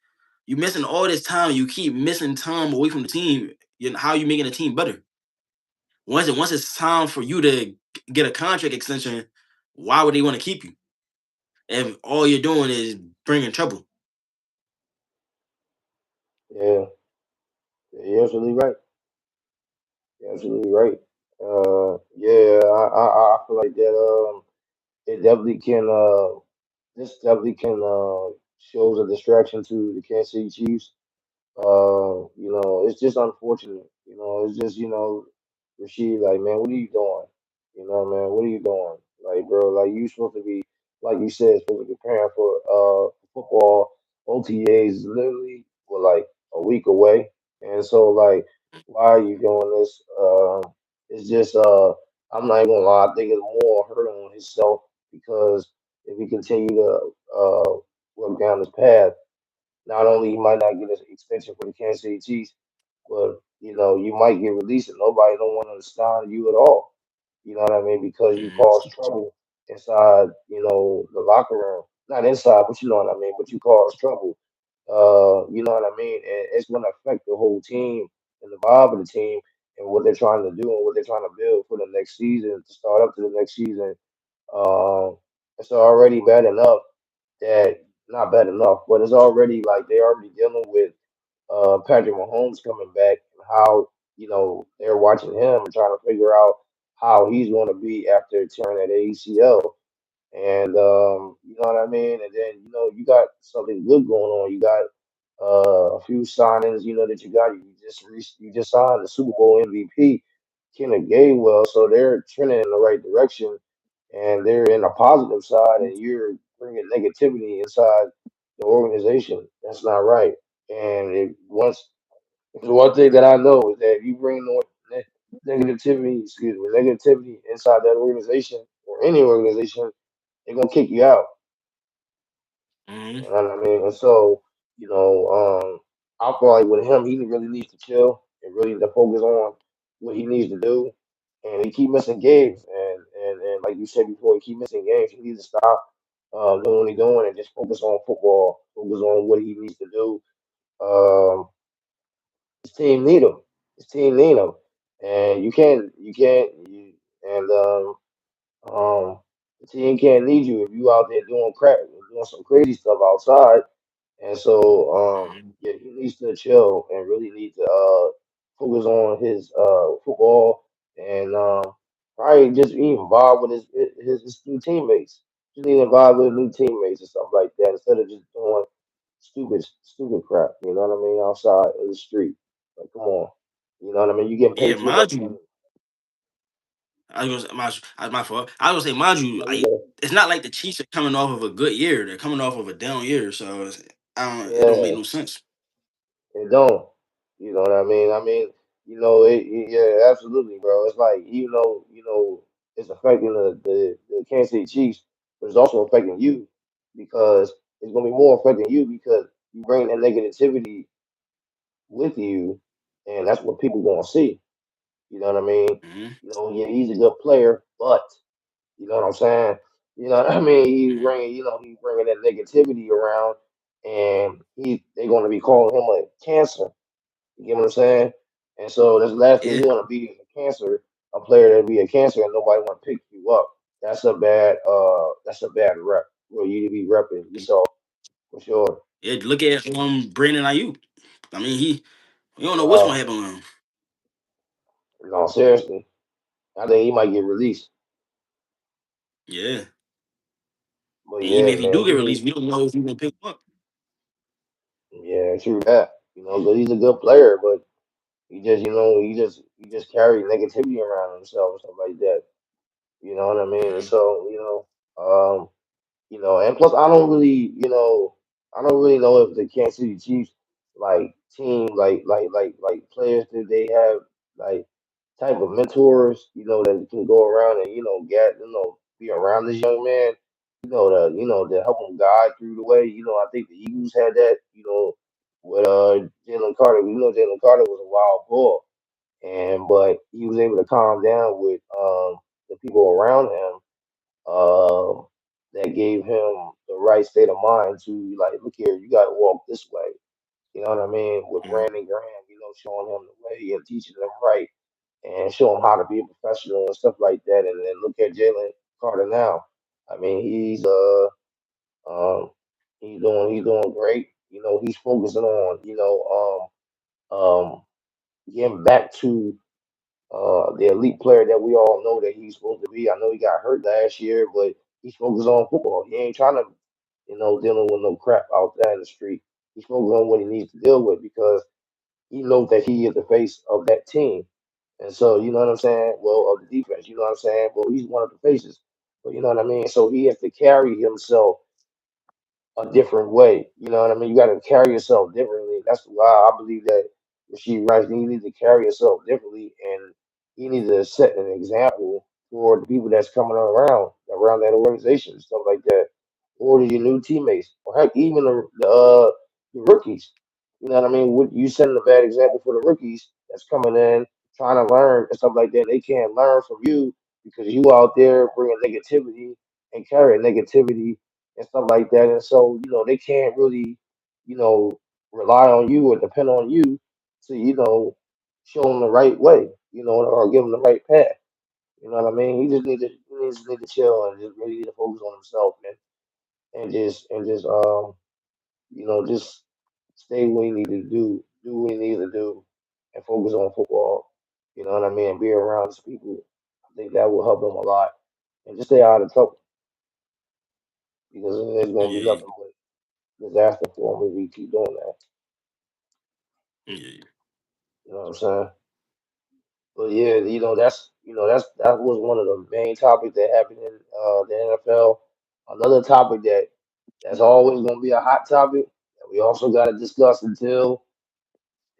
you missing all this time. You keep missing time away from the team. How are you making the team better? Once it's time for you to get a contract extension, why would they want to keep you if all you're doing is bringing trouble? yeah. You're absolutely right. You're absolutely right. Yeah, I feel like that. It definitely can. This definitely can shows a distraction to the Kansas City Chiefs. It's just unfortunate. It's just Rasheed, like, man, what are you doing? Man, what are you doing? Like, bro, like you supposed to be, like you said, supposed to be preparing for football. OTAs is literally for like a week away, and so like, why are you doing this? It's just I'm not even gonna lie. I think it's more hurt on himself because if he continue to work down this path, not only he might not get an extension for the Kansas City Chiefs, but you might get released and nobody don't want to sign you at all. You know what I mean? Because you Mhm. cause trouble inside, the locker room. Not inside, but you know what I mean. But you cause trouble. You know what I mean? And it's gonna affect the whole team and the vibe of the team and what they're trying to do and what they're trying to build for the next season to start up to the next season. It's already bad enough that not bad enough, but it's already like they're already dealing with Patrick Mahomes coming back and how they're watching him and trying to figure out how he's going to be after tearing that ACL. And you know what I mean. And then you got something good going on. You got a few signings. That you got. You just signed the Super Bowl MVP, Kenneth Gainwell. So they're trending in the right direction, and they're in a positive side. And you're bringing negativity inside the organization. That's not right. And the one thing that I know is that if you bring negativity, negativity inside that organization or any organization, they're gonna kick you out. Hmm. You know what I mean? And so, I feel like with him, he really needs to chill and really to focus on what he needs to do. And he keep missing games, and like you said before, he keep missing games. He needs to stop doing what he's doing and just focus on football, focus on what he needs to do. Um, his team need him. His team need him, and and the team can't need you if you out there doing crap, doing some crazy stuff outside. And so, yeah, he needs to chill and really need to focus on his football and probably just even vibe with his new teammates. Just need to vibe with new teammates and stuff like that instead of just doing stupid crap. You know what I mean? Outside of the street, like come on, you know what I mean? You getting Yeah, paid too much mind you, money. I was gonna say, my fault. I was gonna say, mind you, No, you know, it's not like the Chiefs are coming off of a good year. They're coming off of a down year, so it don't make yeah. no sense. It don't. You know what I mean? Yeah, absolutely, bro. It's like even though it's affecting the Kansas City Chiefs, but it's also affecting you because it's gonna be more affecting you because you bring that negativity with you, and that's what people gonna see. You know what I mean? Hmm. Yeah, he's a good player, but you know what I'm saying? You know what I mean? Hmm. He's bringing that negativity around, and they're gonna be calling him a cancer. You get what I'm saying? And so that's the last thing Yeah, you want to be is a player that be a cancer and nobody want to pick you up. That's a bad rep. Well, you need to be repping yourself for sure. yeah. Look at Brandon Ayuk. I mean, you don't know what's gonna Wow. happen with him. No, seriously. I think he might get released. Yeah, But and even yeah, if he man, do get he need released, we don't know if he's gonna pick him up. yeah, true that. But he's a good player, but he just carry negativity around himself and stuff like that. You know what I mean? And Hmm. so, and plus I don't really know if the Kansas City Chiefs like team like players do they have like type of mentors, that can go around and be around this young man, to help him guide through the way. I think the Eagles had that, with Jalen Carter. Jalen Carter was a wild bull and but he was able to calm down with the people around him um, that gave him the right state of mind to like, look here, you got to walk this way. You know what I mean? With Hmm. Brandon Graham, showing him the way and teaching him right and show him how to be a professional and stuff like that. And then look at Jalen Carter now. I mean, um, he's doing great. He's focusing on getting back to the elite player that we all know that he's supposed to be. I know he got hurt last year, but he's focused on football. He ain't trying to, dealing with no crap out there in the street. He's focused on what he needs to deal with because he knows that he is the face of that team. And so, you know what I'm saying? Well, of the defense, you know what I'm saying? Well, he's one of the faces. But you know what I mean? So he has to carry himself a different way. You know what I mean? You got to carry yourself differently. That's why I believe that Rasheed Rice, you need to carry yourself differently, and you need to set an example for the people that's coming around that organization, and stuff like that, or to your new teammates, or heck, even the rookies. You know what I mean? You setting a bad example for the rookies that's coming in trying to learn and stuff like that. They can't learn from you because you out there bringing negativity and carrying negativity and stuff like that. And so, they can't really, you know, rely on you or depend on you to, show them the right way, or give them the right path. You know what I mean? He just need to chill and just really need to focus on himself, man, and just just stay what he need to do what he needs to do, and focus on football. You know what I mean? Be around his people. I think that will help him a lot, and just stay out of trouble because there's going to be Yeah, nothing but disaster for him if we keep doing that. yeah. You know what I'm saying? But yeah, that was one of the main topics that happened in the NFL. Another topic that's always going to be a hot topic that we also got to discuss until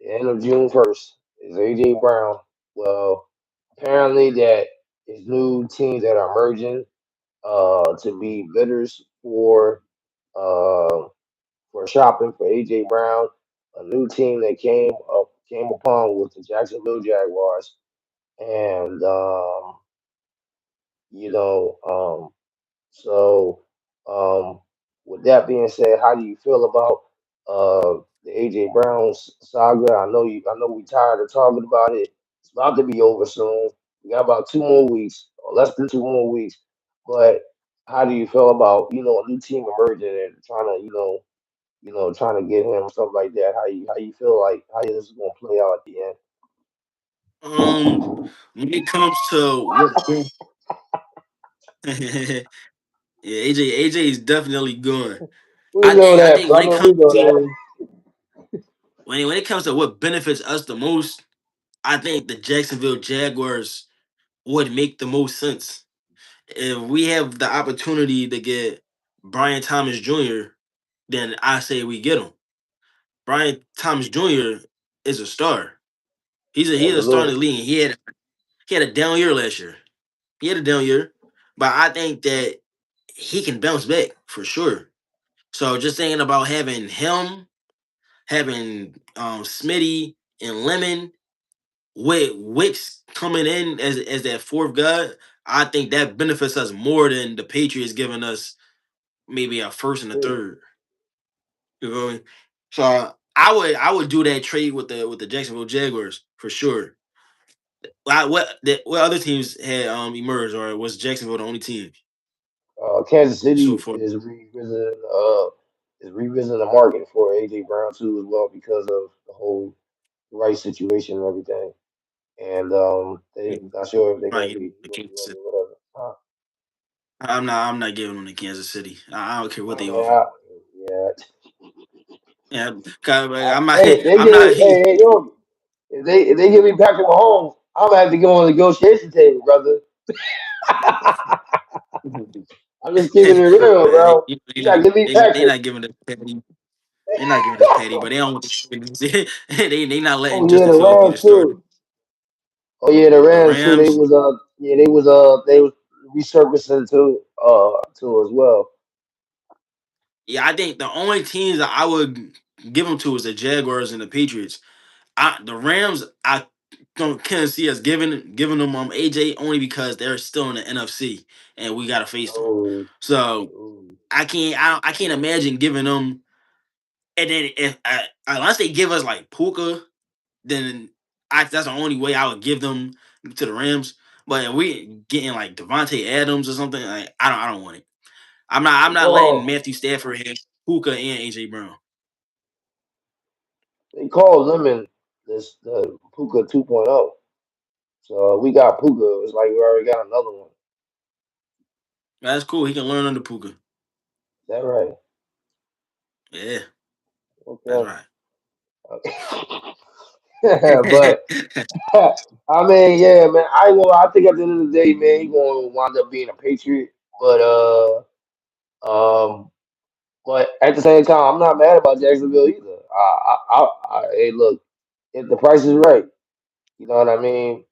the end of June 1st is AJ Brown. Well, apparently that is new teams that are merging to be bidders uh, for shopping for AJ Brown. A new team that came upon with the Jacksonville Jaguars, and you know so um, with that being said, how do you feel about the AJ Brown saga? I know we tired of talking about it. It's about to be over soon. We got about 2 more weeks, or less than 2 more weeks. But how do you feel about a new team emerging and trying to trying to get him stuff like that? How you feel like how this is gonna play out at the end? Um, when it comes to what, yeah, AJ is definitely good. We know I that, think when it brother. comes We know to that. when it comes to what benefits us the most, I think the Jacksonville Jaguars would make the most sense. If we have the opportunity to get Brian Thomas Jr., then I say we get him. Brian Thomas Jr. is a star. He's a star in Absolutely. the league. He had a down year last year. He had a down year, but I think that he can bounce back for sure. So just thinking about having him, having Smitty and Lemon with Wicks coming in as that fourth guy, I think that benefits us more than the Patriots giving us maybe a first and a Agree. third. You know what I mean? So I would do that trade with the Jacksonville Jaguars for sure. What other teams had emerged, or was Jacksonville the only team Kansas so City far? is revisiting the market for AJ Brown too as well because of the whole rights situation and everything. And they Mhm. not sure if they're Right, gonna be the gonna be Kansas City. ready or whatever. I'm not giving them to Kansas City. I don't care what I they mean, offer. yeah. Yeah, 'cause, like, Hey, they I'm give not. it. Hey, hey, yo, if they give me Patrick Mahomes, I'm gonna have to go on the negotiation table, brother. I'm just keeping it real, Man, bro. You gotta give me they Patrick. not giving the Patty. They're not giving us Patty, but they don't. They not letting Oh yeah, Justin the Fields be the Rams starter. too. Oh yeah, the The Rams too. Rams, They was resurfacing too as well. yeah, I think the only teams that I would give them to is the Jaguars and the Patriots. The Rams, I don't can't see us giving them AJ only because they're still in the NFC and we gotta face them. Oh, So oh. I can't imagine giving them. And then if unless they give us like Puka, then that's the only way I would give them to the Rams. But if we getting like Devontae Adams or something, like, I don't want it. I'm They not letting call Matthew Stafford have Puka and AJ Brown. they call Lemon this the Puka 2.0. So we got Puka. It's like we already got another one. That's cool. He can learn under Puka. Is that right? Yeah, that's Okay. right. But I mean, yeah, man. I think at the end of the day, man, he gonna wind up being a Patriot. But um, but at the same time, I'm not mad about Jacksonville either. Hey, look, if the price is right, you know what I mean.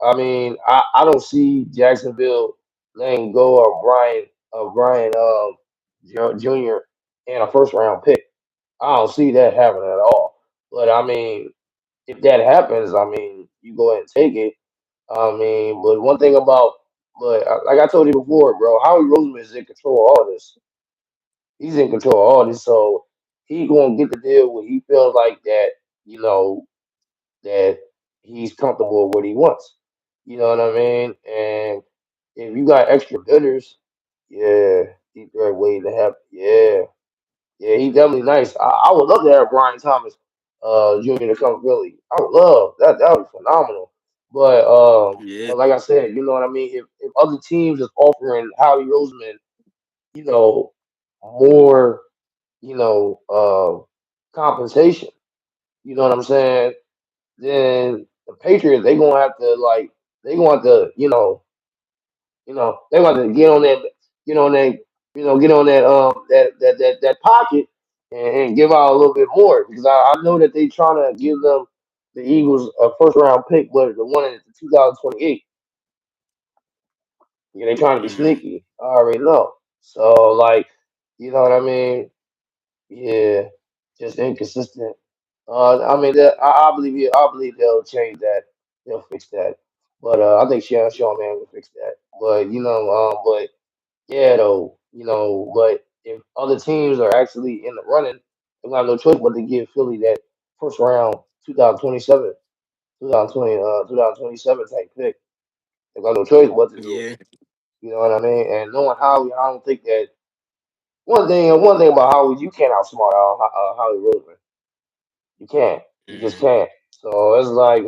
I don't see Jacksonville letting go of Brian Jr. and a first round pick. I don't see that happening at all. But I mean, if that happens, I mean, you go ahead and take it. I mean, but one thing about, like I told you before, bro, Howie Roseman is in control of all this. He's in control of all this, so he gonna get the deal when he feels like that. You know that he's comfortable with what he wants. You know what I mean? And if you got extra bidders, yeah, Detroit waiting to happen. Yeah, Yeah, he's definitely nice. I would love to have Brian Thomas, Jr. to come to Philly. I would love that. That would be phenomenal. Yeah. But like I said, you know what I mean. If other teams is offering Howie Roseman, you know, more, compensation, you know what I'm saying? Then the Patriots they gonna have to they gonna have to get on that get on that pocket and give out a little bit more because I know that they trying to give them the Eagles a first round pick, but the one in 2028. Yeah, they trying to be Mm, sneaky. I already know. So like, you know what I mean? Yeah, just inconsistent. I mean, I believe they'll change that. They'll fix that. But I think Sean Man will fix that. But but yeah, though, but if other teams are actually in the running, they have no choice but to give Philly that first round 2027, 2027 type pick. They got no choice but to do it. yeah. You know what I mean? And knowing Howie, I don't think that one thing about Howie, you can't outsmart Howie Roseman. You can't. You just Mm, can't. So it's like,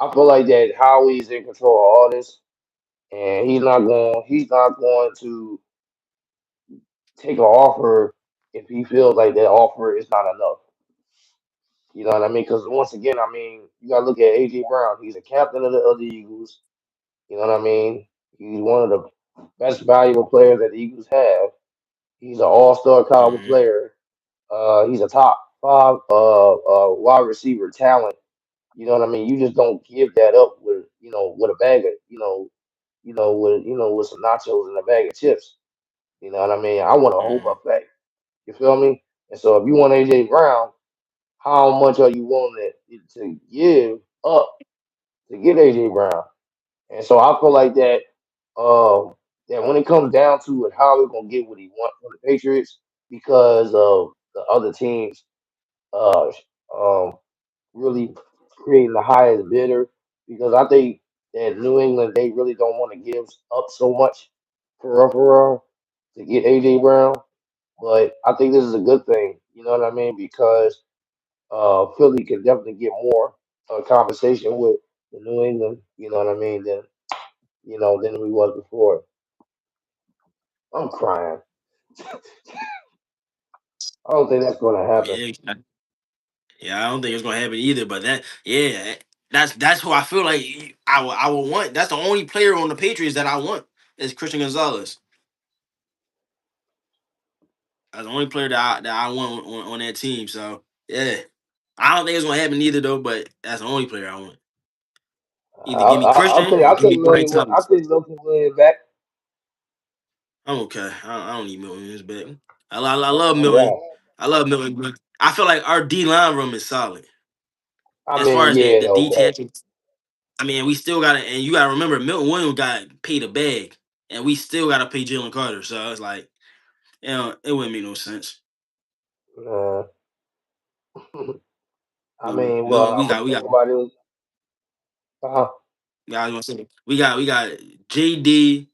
I feel like that Howie's in control of all this, and he's not going to take an offer if he feels like that offer is not enough. You know what I mean? Because once again, I mean, you gotta look at AJ Brown. He's a captain of the Eagles. You know what I mean? He's one of the best valuable players that the Eagles have. He's an all-star caliber mm, player. He's a top five wide receiver talent. You know what I mean? You just don't give that up with with a bag of with some nachos and a bag of chips. You know what I mean? I want a whole mm. buffet. You feel me? And so if you want AJ Brown, how much are you willing to give up to get AJ Brown? And so I feel like that when it comes down to it, how we gonna get what he wants from the Patriots because of the other teams uh um really creating the highest bidder because I think that New England they really don't want to give up so much for real to get AJ Brown. But I think this is a good thing, you know what I mean? Because Philly can definitely get more conversation with the New England, you know what I mean, than we was before. I'm crying. I don't think that's gonna happen. Yeah. Yeah, I don't think it's gonna happen either. But yeah, that's who I feel like I would want. That's the only player on the Patriots that I want is Christian Gonzalez. That's the only player that I want on that team. So yeah, I don't think it's gonna happen either though. But that's the only player I want. Either give me Christian or I'll give me take Brian Milton. I'll Thomas. take Milton Williams back. I'm okay. I don't need Milton in his back. I That's love my Milton. guy. I love Milton. But I feel like our D line room is solid I as far mean, as yeah, the though, D but tackle. I mean, we still got to, and you got to remember, Milton Williams got paid a bag, and we still got to pay Jalen Carter. So it's like, it wouldn't make no sense. uh, I But mean, Milton, what I think about it, uh, I was gonna say, we got JD,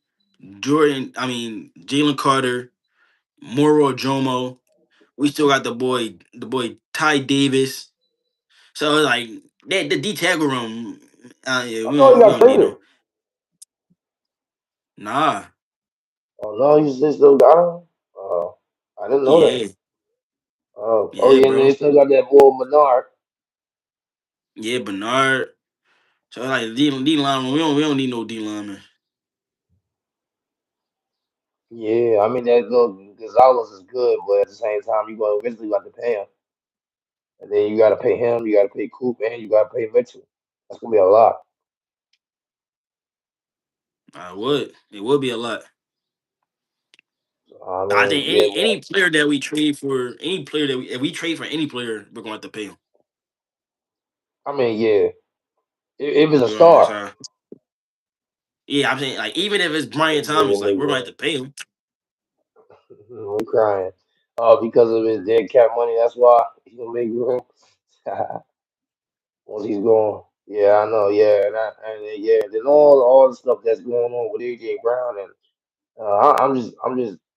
Jordan. I mean, Jalen Carter, Moro Jomo. We still got the boy Ty Davis. So it's like that the D tackle room. Yeah, I we thought he don't we got don't need traded. no. Nah. Oh no, he's just still got him. I didn't know that. Yeah. Oh Yeah, yeah, and then bro. they still got that boy Menard. Yeah, Bernard. So like D lineman, we don't need no D lineman. Yeah, I mean that little Gonzalez is good, but at the same time, you gonna eventually got to pay him, and then you got to pay him, you got to pay Coop, and you got to pay Mitchell. That's gonna be a lot. I would. It would be a lot. So, I I mean, think yeah, any player that we trade for, any player that if we trade for any player, we're gonna have to pay him. I mean, yeah. If it's a So, star, yeah, I'm saying like even if it's Brian they Thomas, will like make we're gonna have room. to pay him. I'm crying. Because of his dead cap money, that's why he gonna make room. Once he's gone. Yeah, I know. Yeah, yeah. Then all the stuff that's going on with AJ Brown, and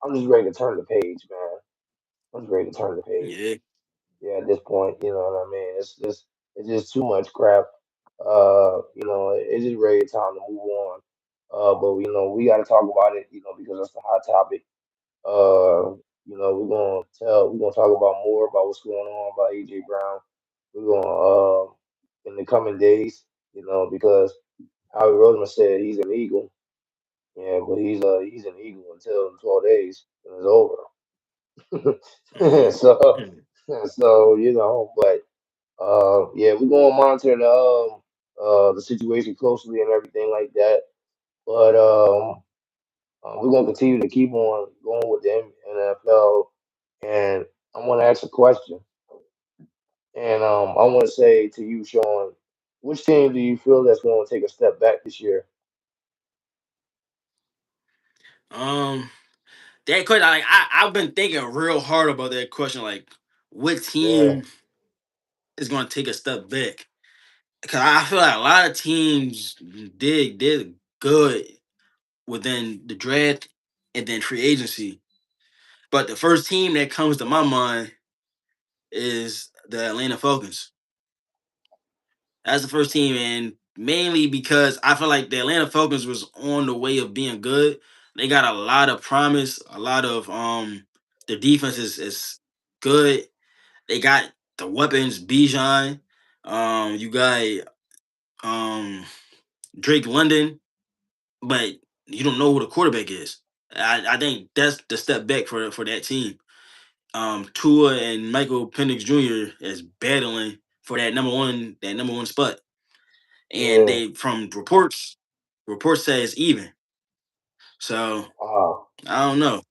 I'm just ready to turn the page, man. I'm just ready to turn the page. Yeah. Yeah, at this point, you know what I mean. It's just too much crap. It's just ready time to move on. But we got to talk about it, because that's the hot topic. We're gonna talk about more about what's going on about AJ Brown. We're gonna in the coming days, because Howie Roseman said he's an Eagle. Yeah, but he's an Eagle until in 12 days and it's over. Mhm. so Mhm. but yeah, we're gonna monitor the situation closely and everything like that. But we're gonna continue to keep on going with the NFL. And I want to ask a question. And I want to say to you, Sean, which team do you feel that's going to take a step back this year? Um, that question, like I've been thinking real hard about that question. Like, what Yeah, team is going to take a step back? Because I feel like a lot of teams did good within the draft and then free agency. But the first team that comes to my mind is the Atlanta Falcons. That's the first team, and mainly because I feel like the Atlanta Falcons was on the way of being good. They got a lot of promise, a lot of their defense is good. They got the weapons, Bijan. You got um Drake London, but you don't know who the quarterback is. I think that's the step back for that team. Tua and Michael Penix Jr. is battling for that number one spot, and yeah. they from reports say it's even. So Wow, I don't know.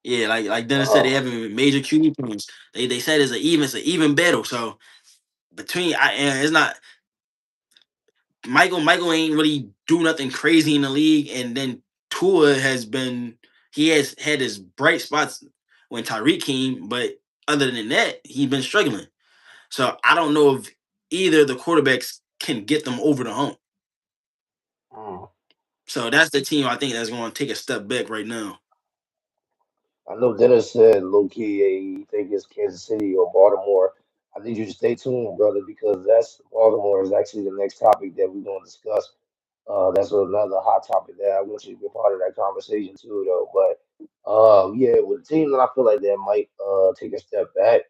Yeah, like Dennis said, they wow. having major QB points. They said it's an even battle. So between I and it's not Michael ain't really do nothing crazy in the league, and then Tua he has had his bright spots when Tyreek came, but other than that, he's been struggling. So I don't know if either of the quarterbacks can get them over the hump. Mm. So that's the team I think that's going to take a step back right now. I know Dennis said low key he think it's Kansas City or Baltimore. I need you to stay tuned, brother, because that's Baltimore is actually the next topic that we're going to discuss. That's another hot topic that I want you to be a part of that conversation too, though. But yeah, with the team that I feel like that might take a step back.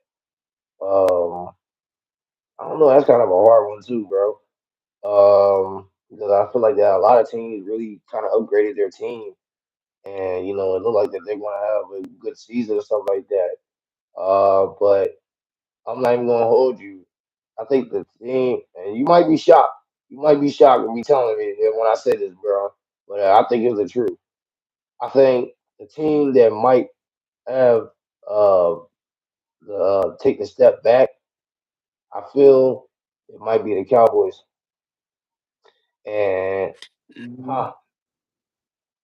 I don't know. That's kind of a hard one too, bro. Because I feel like that a lot of teams really kind of upgraded their team, and it looked like that they're going to have a good season or stuff like that. But I'm not even gonna hold you. I think the team, and you might be shocked. You might be shocked with me telling me that when I say this, bro. But I think it's the truth. I think the team that might have uh, take a step back, I feel it might be the Cowboys. And Mm, huh,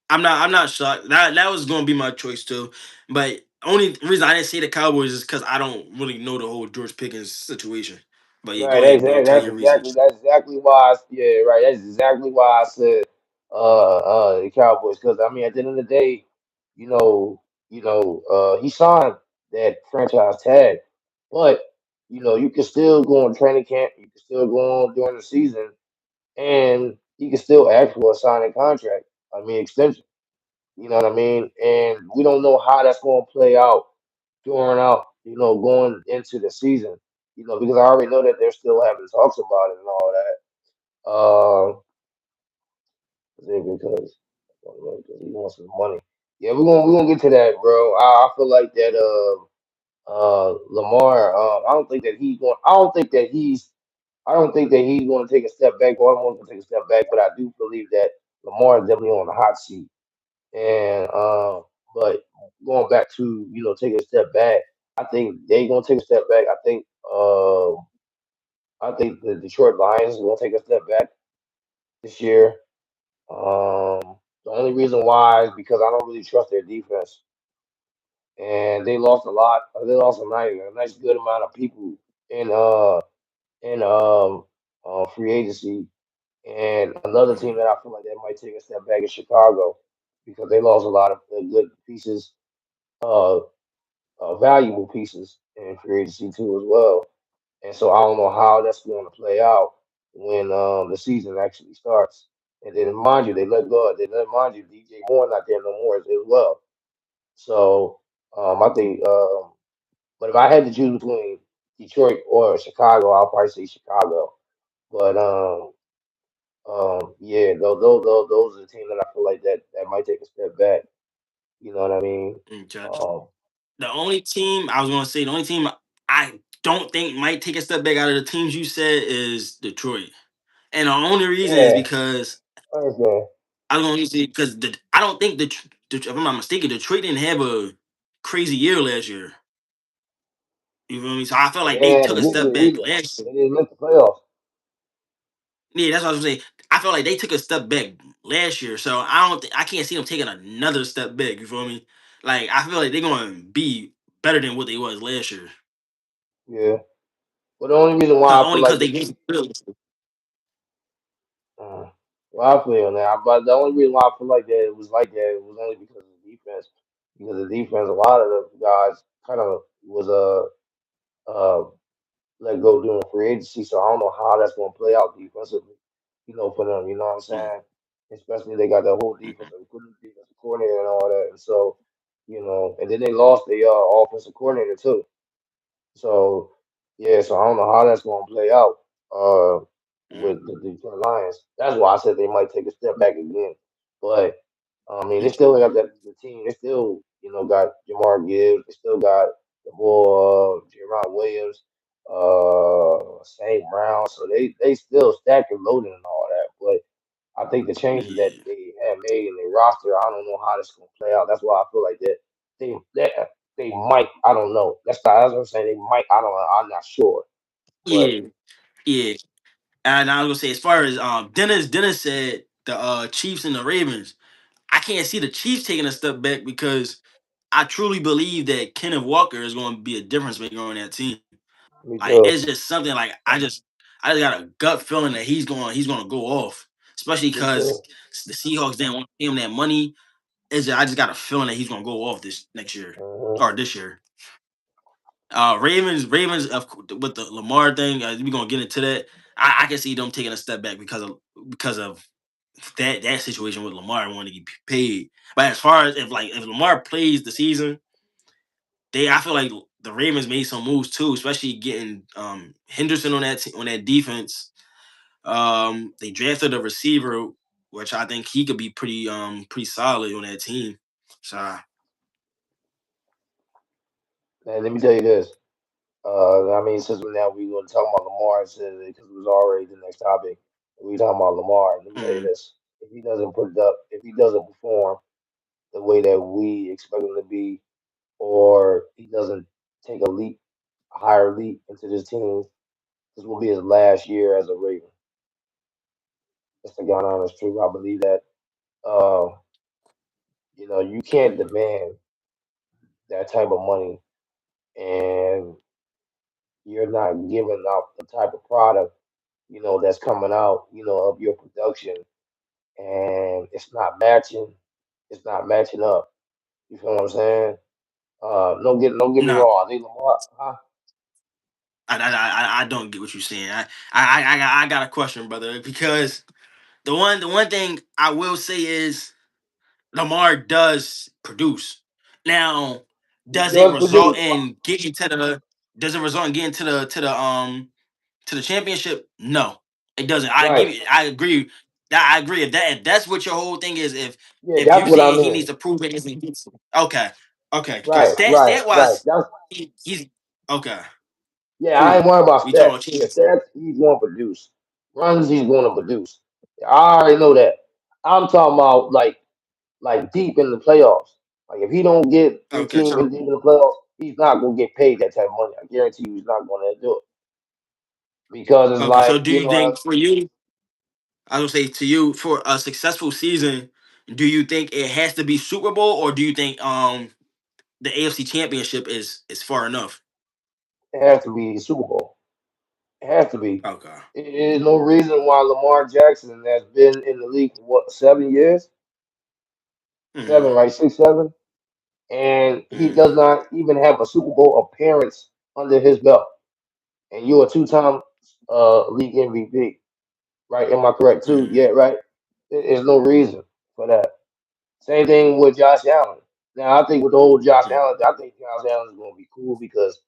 I'm not shocked. That was going to be my choice too. But only reason I didn't say the Cowboys is because I don't really know the whole George Pickens situation. But yeah, go right, ahead, bro. Tell that's your exactly reasons. that's exactly why. Yeah, right. That's exactly why I said the Cowboys because I mean at the end of the day, he signed that franchise tag, but you can still go on training camp. You can still go on during the season, and he can still ask for a signing contract. I mean extension. You know what I mean? And we don't know how that's going to play out going into the season. Because I already know that they're still having talks about it and all that. Because he wants some money. Yeah, we're gonna get to that, bro. I feel like that. Lamar. I don't think that he's going. I don't think that he's. I don't think that he's going to take a step back. Baltimore's going to take a step back, but I do believe that Lamar is definitely on the hot seat. And but going back to taking a step back, I think they gonna take a step back. I think the Detroit Lions is gonna take a step back this year. The only reason why is because I don't really trust their defense, and they lost a lot. They lost a nice good amount of people in free agency. And another team Mhm. that I feel like they might take a step back is Chicago because they lost a lot of good pieces. Uh, valuable pieces in free agency too as well. And so I don't know how that's going to play out when the season actually starts. And then mind you, they let mind you DJ Moore not there no more as well. So I think, but if I had to choose between Detroit or Chicago, I'll probably say Chicago. But yeah, those are the teams that I feel like that might take a step back. You know what I mean? Okay. Um, The only team I was gonna say, the only team I don't think might take a step back out of the teams you said is Detroit. And the only reason is yeah, because I understand. I was gonna say because I don't think if I'm not mistaken, Detroit didn't have a crazy year last year. You feel me? So I feel They like they didn't have took a a good step year back either. last year. They didn't make the playoffs. Yeah, that's what I was saying. I feel like they took a step back last year, so I can't see them taking another step back. You feel me? Like I feel like they're going to be better than what they was last year. Yeah. But the only reason Cause why I feel only like because the they made the uh, well, I feel that, but the only reason why I feel like that it was only because of the defense. Because the defense, a lot of the guys kind of was let go during free agency, so I don't know how that's going to play out defensively. For them, you know what I'm mm, saying? Especially they got the whole mm, defensive coordinator and all that, and so and then they lost the offensive coordinator too. So yeah, so I don't know how that's going to play out mm, with the Detroit Lions. That's why I said they might take a step back again. But I mean, they mm, still got the team. They still got Jamar Gibbs. They still got the boy Jerron Williams, St. Brown. So they still stacked and loaded and all that. But I think the changes that yeah, they have made in their roster, I don't know how that's going to play out. That's why I feel like they might. I don't know. That's what I'm saying. They might. I don't know. I'm not sure. But yeah, yeah. And I was gonna say, as far as Dennis said the Chiefs and the Ravens, I can't see the Chiefs taking a step back because I truly believe that Kenneth Walker is going to be a difference maker on that team. me Like too. it's just something like I just got a gut feeling that he's going to go off, especially Me because too. the Seahawks didn't want to pay him that money. I just got a feeling that he's going to go off this next year Uh-huh. or this year. Ravens with the Lamar thing, we're gonna get into that. I can see them taking a step back because of that situation with Lamar wanting to get paid. But as far as if Lamar plays the season, I feel like the Ravens made some moves too, especially getting Henderson on on that defense. They drafted a receiver, which I think he could be pretty solid on that team. So And let me tell you this. I mean, since we're now we going to talk about Lamar, because it was already the next topic. We talking about Lamar. Let me tell you mm, this: if he doesn't perform the way that we expect him to be, or he doesn't take a higher leap into this team, this will be his last year as a Raven. That's the God honest truth. I believe that. Uh, you can't mm, demand that type of money, and you're not giving out the type of product, that's coming out, of your production, and it's not matching up. You feel what I'm saying? Don't get me no, wrong. I think Lamar, huh? I don't get what you're saying. I got a question, brother, because the one thing I will say is Lamar does produce. Now, He does it does result produce, in getting to the does it result in getting to the championship? No, it doesn't. right? I agree. I agree. If that's what your whole thing is, Yeah, if that's you what I saying he needs mean. to prove it isn't okay, okay, because Right, right, stat right. wise, That's he's okay, yeah. I ain't cool. worried about We talking stats. about Yeah, championship. stats. He's going to produce. Runs. He's going to produce. I already know that. I'm talking about like deep in the playoffs. Like if he don't get your Okay, team in so deep in the playoffs, he's not gonna get paid that type of money. I guarantee you, he's not gonna do it because it's okay, so like do you think for you? I would say to you for a successful season, do you think it has to be Super Bowl or do you think the AFC Championship is far enough? it has to be Super Bowl. It has to be. Okay. There's no reason why Lamar Jackson has been in the league for what 7 years, Hmm. seven, right? 6, 7, and he Mm, does not even have a Super Bowl appearance under his belt. And you're a two-time league MVP, right? Am I correct too? mm, Yeah, right. There's no reason for that. Same thing with Josh Allen. Now I think with the whole Josh mm, Allen, I think Josh Allen is going to be cool because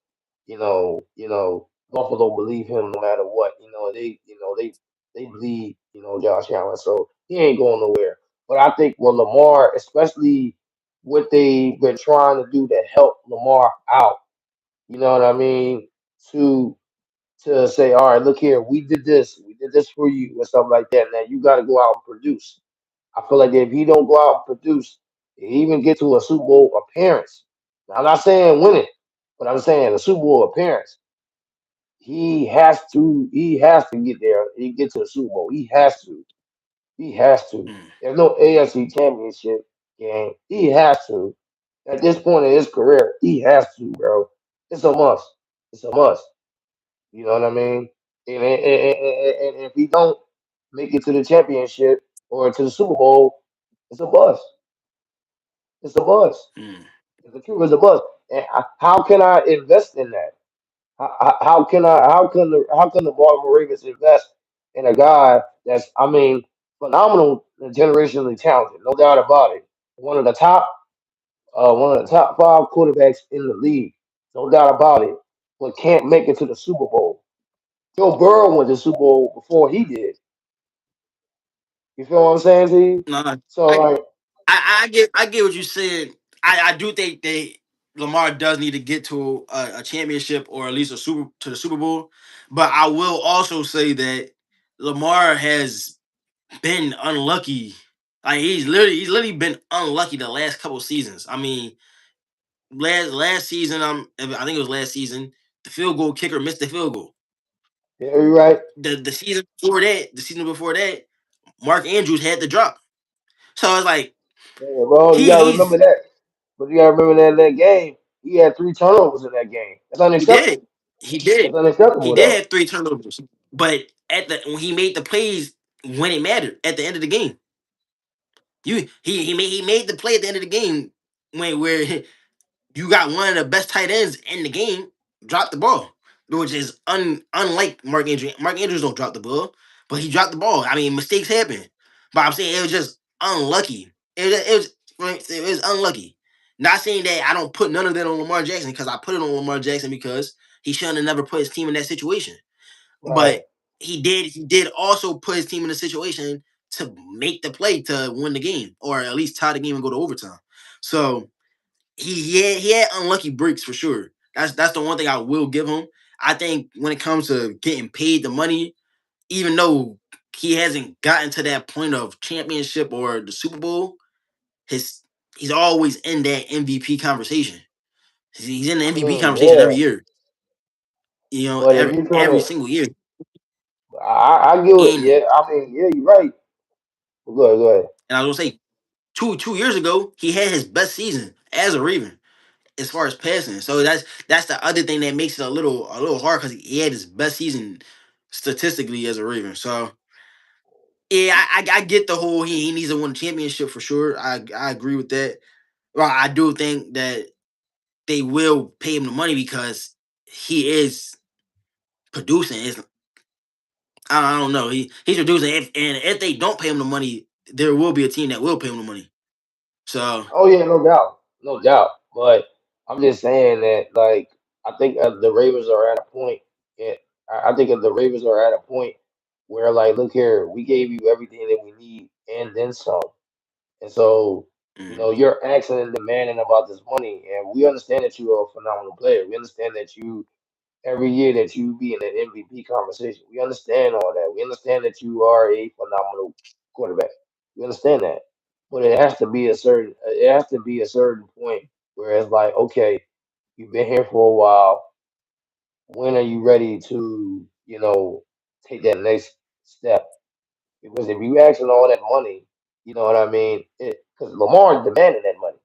Buffalo believe him no matter what. They believe Josh Allen, so he ain't going nowhere. But I think with Lamar, especially what they've been trying to do to help Lamar out, you know what I mean, to say, all right, look here, we did this for you, or something like that. Now you got to go out and produce. I feel like if he don't go out and produce, even get to a Super Bowl appearance. Now, I'm not saying win it, but I'm saying a Super Bowl appearance. He has to get there. He get to the Super Bowl. He has to. He has to. mm, There's no AFC Championship game. He has to. At this point in his career, he has to, bro. It's a must. It's a must. You know what I mean? And if he don't make it to the championship or to the Super Bowl, it's a bust. It's a bust. mm, The truth is a bust. And how can I invest in that? How can I? How can the Baltimore Ravens invest in a guy that's, I mean, phenomenal, generationally talented, no doubt about it. One of the top five quarterbacks in the league, no doubt about it, but can't make it to the Super Bowl. Joe Burrow went to the Super Bowl before he did. You feel what I'm saying to you? no, So I, like, I get what you said. I do think they Lamar does need to get to a championship or at least the Super Bowl. But I will also say that Lamar has been unlucky. Like he's literally been unlucky the last couple seasons. I mean, last season, I think it was last season, the field goal kicker missed the field goal. yeah, you're right. The season before that, Mark Andrews had the drop. So it's like Yeah, bro, you gotta remember he's that. But you gotta remember that game, he had three turnovers in that game. That's he did. unacceptable. He That's did. He unacceptable did though. have three turnovers. But at the when he made the plays when it mattered at the end of the game. He made the play at the end of the game where you got one of the best tight ends in the game drop the ball, which is unlike Mark Andrews. Mark Andrews don't drop the ball, but he dropped the ball. I mean, mistakes happen, but I'm saying it was just unlucky. It was unlucky. Not saying that I don't put none of that on Lamar Jackson because I put it on Lamar Jackson because he shouldn't have never put his team in that situation. Right. But he did also put his team in a situation to make the play to win the game or at least tie the game and go to overtime. So he had unlucky breaks for sure. That's the one thing I will give him. I think when it comes to getting paid the money, even though he hasn't gotten to that point of championship or the Super Bowl, his he's always in that MVP conversation. He's in the I MVP mean, conversation every yeah. year. But if Every you're trying every to, single year. I get it. And Yeah, I mean, yeah, you're right. Go ahead, go ahead. and I was gonna say two years ago, he had his best season as a Raven as far as passing. So that's the other thing that makes it a little hard because he had his best season statistically as a Raven. So yeah, I get the whole he needs to win a championship for sure. I agree with that. Well, I do think that they will pay him the money because he is producing. I don't know. He's producing. And if they don't pay him the money, there will be a team that will pay him the money. So Oh yeah, no doubt, no doubt. But I'm just saying that, like, I think the Ravens are at a point. Yeah, I think the Ravens are at a point where, like, look here, we gave you everything that we need and then some. And so, mm, you're asking and demanding about this money, and we understand that you are a phenomenal player. We understand that you every year that you be in an MVP conversation. We understand all that. We understand that you are a phenomenal quarterback. We understand that, but it has to be a certain point where it's like, okay, you've been here for a while. When are you ready to, take that next step? Because if you asking all that money, you know what I mean? Because Lamar is demanding that money.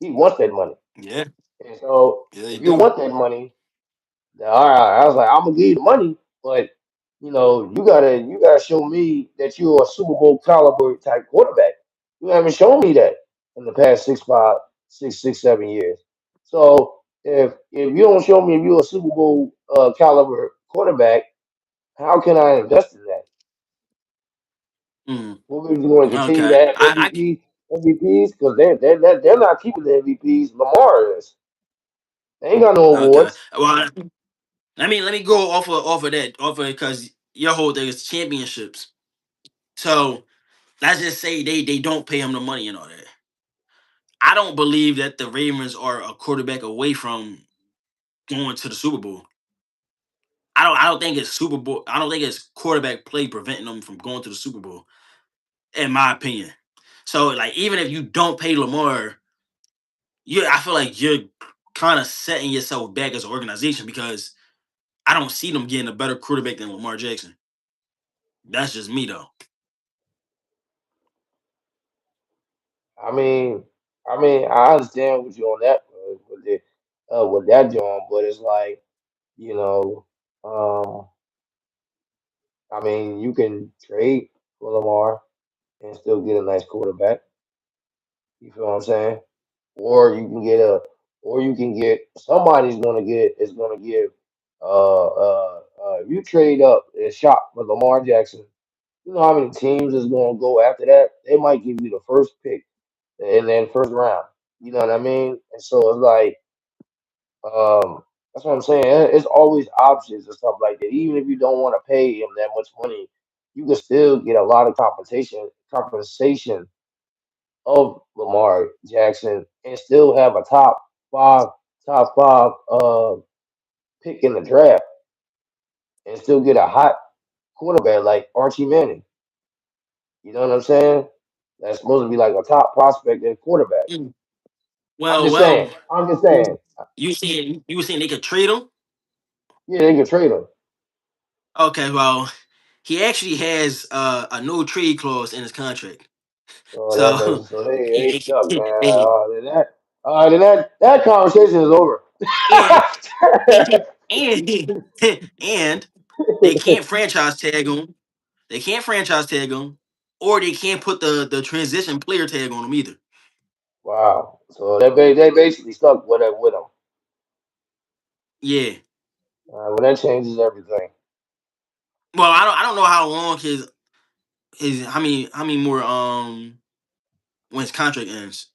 He wants that money, yeah, and so yeah, they if you do. want that money, all right, I was like, I'm gonna give you the money, but you gotta show me that you're a Super Bowl caliber type quarterback. You haven't shown me that in the past 6-5. six, 7 years. So if you don't show me if you're a Super Bowl caliber quarterback, how can I invest in that? Mm, What we going to continue to okay. have MVPs because they're not keeping the MVPs. Lamar is. They ain't got no Okay. awards. Well, let me go off of that because your whole thing is championships. So let's just say they don't pay him the money and all that. I don't believe that the Ravens are a quarterback away from going to the Super Bowl. I don't think it's Super Bowl. I don't think it's quarterback play preventing them from going to the Super Bowl, in my opinion. So like even if you don't pay Lamar, I feel like you're kind of setting yourself back as an organization because I don't see them getting a better quarterback than Lamar Jackson. That's just me though. I mean, I understand what you on that with that John, but it's like you know, um, I mean, you can trade for Lamar and still get a nice quarterback. You feel what I'm saying? Or you can get somebody's gonna get is gonna give you trade up a shot for Lamar Jackson. You know how many teams is gonna go after that? They might give you the first pick and then first round. You know what I mean? And so it's like that's what I'm saying. It's always options and stuff like that. Even if you don't want to pay him that much money, you can still get a lot of compensation of Lamar Jackson and still have a five top five pick in the draft and still get a hot quarterback like Archie Manning. You know what I'm saying? That's supposed to be like a top prospect and quarterback. Mm. I'm Well, just saying. well, I'm just saying. you were saying they could trade him? Yeah, they can trade him. Okay, well, he actually has a no trade clause in his contract. So So so they he, stuck, man. he, Then that conversation is over. and and and they can't franchise tag him. They can't franchise tag him, or they can't put the transition player tag on him either. Wow. So they basically stuck with him. Yeah. Well, that changes everything. Well, I don't know how long his how many more when his contract ends.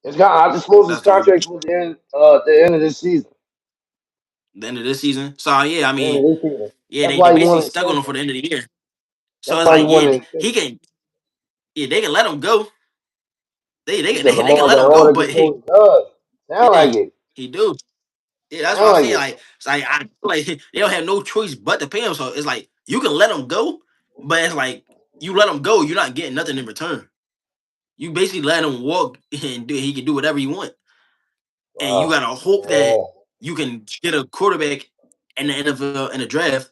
I just suppose his That's the only contract was the end of this season. the end of this season. So yeah, I The end mean, of this season. yeah, That's they why he basically won an stuck on him for extension. the end of the year. So That's it's why he like, won yeah, an he extension. can, yeah, they can let him go. You said They can Lamar let got him all go, the but control he does. Sound yeah, like it. he do. Yeah, that's what Sound I'm like saying. it. Like, it's like I feel like they don't have no choice but to pay him. So it's like you can let him go, but it's like you let him go, you're not getting nothing in return. You basically let him walk and he can do whatever he want, and you Wow. gotta hope that Yeah. you can get a quarterback in the NFL in the draft,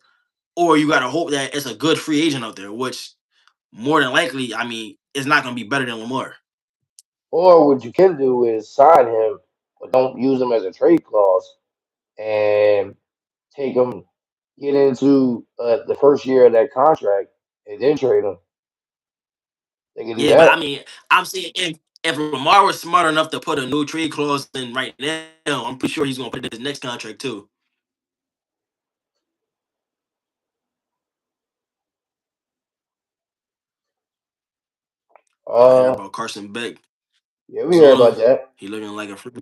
or you gotta hope that it's a good free agent out there, which more than likely, I mean, it's not gonna be better than Lamar. Or what you can do is sign him, but don't use him as a trade clause and take him, get into the first year of that contract, and then trade him. They can do Yeah, but I that. mean, I'm saying if Lamar was smart enough to put a no trade clause in right now, I'm pretty sure he's gonna put it in his next contract too. Y'all hear Uh, about Carson Beck, yeah, we heard Arizona? about that. He looking like a freak.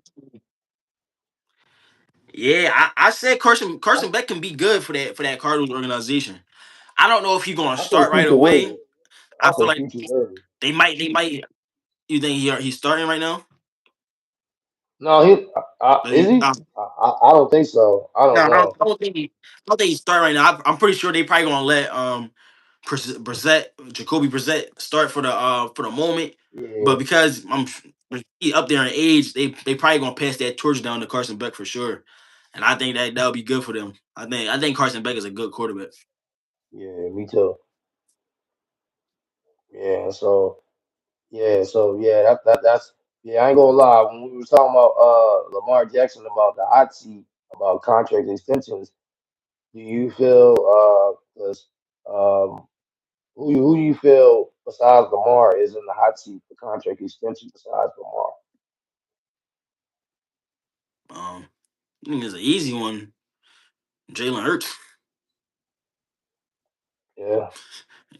Yeah, I said Carson Beck can be good for that Cardinals organization. I don't know if he's gonna I say start right future away. worthy. I I feel say like future worthy. they might. You think he's starting right now? No, is he? I don't think so. I No, don't know. I don't think he's starting right now. I'm pretty sure they probably gonna let Brissett, Jacoby Brissett start for the moment. But Yeah, because he up there in age, they probably gonna pass that torch down to Carson Beck for sure. And I think that that'll be good for them. I think Carson Beck is a good quarterback. yeah, me too. Yeah, so that's yeah. I ain't gonna lie. When we were talking about Lamar Jackson about the hot seat about contract extensions, do you feel 'cause, who you feel besides Lamar is in the hot seat for contract extension besides Lamar? I think it's an easy one. Jalen Hurts. Yeah.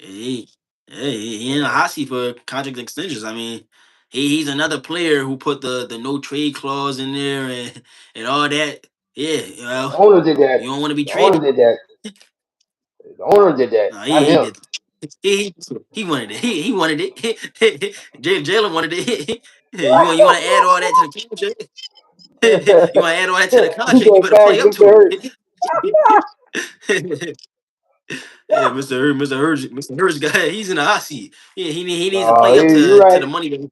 He, he in a hot seat for contract extensions. I mean, he's another player who put the no trade clause in there and all that. Yeah, The well, owner did that. you don't want to be The owner traded. did that. The owner did that, No, not he him. did. He wanted it. He wanted it. Jalen wanted it. You want to add all that to the contract? You want to add all that to the He contract? You said, better "Thanks, play up Mr. to Hurts." it. Yeah, Mr. Hurts guy, he's in the hot seat. Yeah, he needs to No, play up you're to right. the money. And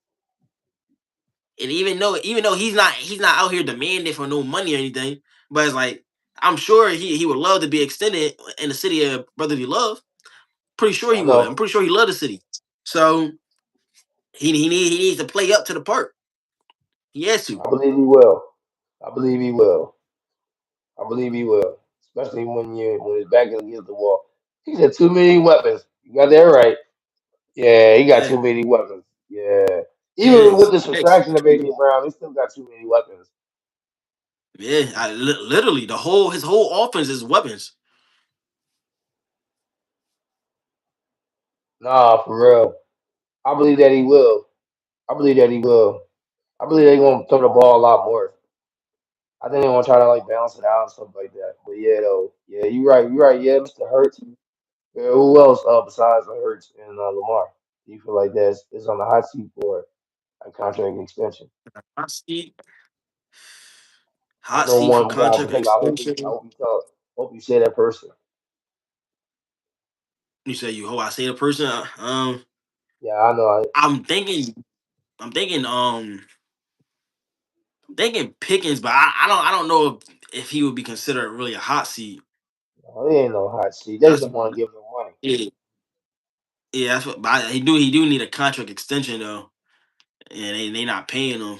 even though he's not out here demanding for no money or anything, but it's like I'm sure he would love to be extended in the city of brotherly love. Pretty sure he I would. I'm know. pretty sure he loved the city. So he needs to play up to the part. He has to. I believe he will. I believe he will. I believe he will. Especially when his back is against the wall. He said too many weapons. You got that right. Yeah, he got Yeah, too many weapons. Yeah. Even yeah, with the thanks. subtraction of AJ Brown, he still got too many weapons. Yeah, literally his whole offense is weapons. Nah, for real. I believe that he will. I believe that he will. I believe they're gonna throw the ball a lot more. I think they're gonna try to like balance it out and stuff like that. But yeah, though, yeah, you're right. You're right. Yeah, Mr. Hurts. Yeah, who else besides Hurts and Lamar? Do you feel like that's is on the hot seat for a contract extension? Hot seat, I hot know seat for one guy in contract particular. I extension. hope you say that person. You say you hope I say the person. Yeah, I know. I'm thinking. I'm thinking. Thinking Pickens, but I don't know if he would be considered really a hot seat. He ain't no hot seat. They just That's don't want to give him money. yeah, yeah. That's what. But he do need a contract extension though, and they not paying him.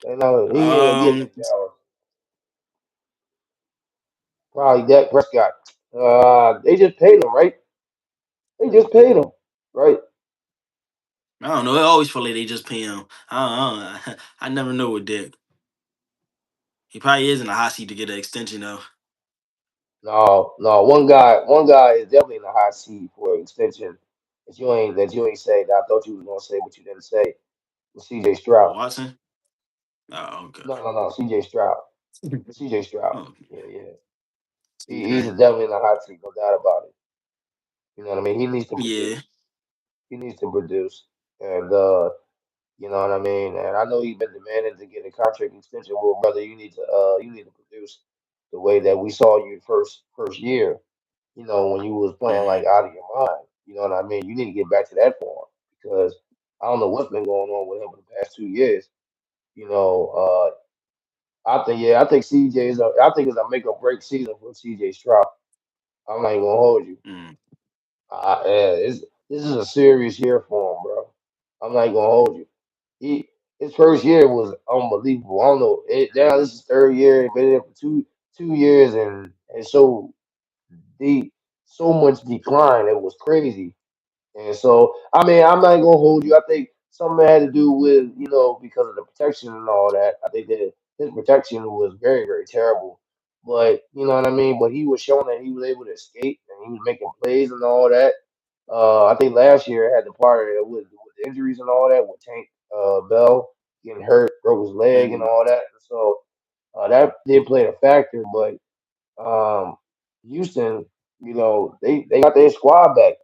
They know he ain't getting Um, them dollars. Probably Dak Prescott. They just paid him, right? They just paid him, right? I don't know. I always feel like they just pay him. I never know with Dick. He probably is in a hot seat to get an extension though. No, no. One guy is definitely in the hot seat for an extension that you ain't say that I thought you was gonna say, but you didn't say. Was C.J. Stroud? Watson. Oh, okay. No, no, no. C.J. Stroud. C.J. Stroud. Oh, Yeah, yeah. He's okay. definitely in the hot seat, no doubt about it. You know what I mean? He needs to Yeah. produce. He needs to produce, and you know what I mean. And I know he's been demanding to get a contract extension. Well, brother, you need to produce the way that we saw you first year. You know, when you was playing Mm, like out of your mind. You know what I mean? You need to get back to that form because I don't know what's been going on with him for the past 2 years. You know, I think CJ I think it's a make or break season for CJ Stroud. I'm not even gonna hold you. mm, Yeah, this is a serious year for him, bro. I'm not even gonna hold you. His first year was unbelievable. I don't know. Now this is third year. Been there for two years and the so much decline. It was crazy. And so, I mean, I'm not gonna hold you. I think something had to do with, because of the protection and all that. I think that his protection was very, very terrible. But you know what I mean. But he was showing that he was able to escape and he was making plays and all that. I think last year had the part of it with injuries and all that with Tank Bell getting hurt, broke his leg and mm, all that. So that did play a factor. But Houston, they got their squad back.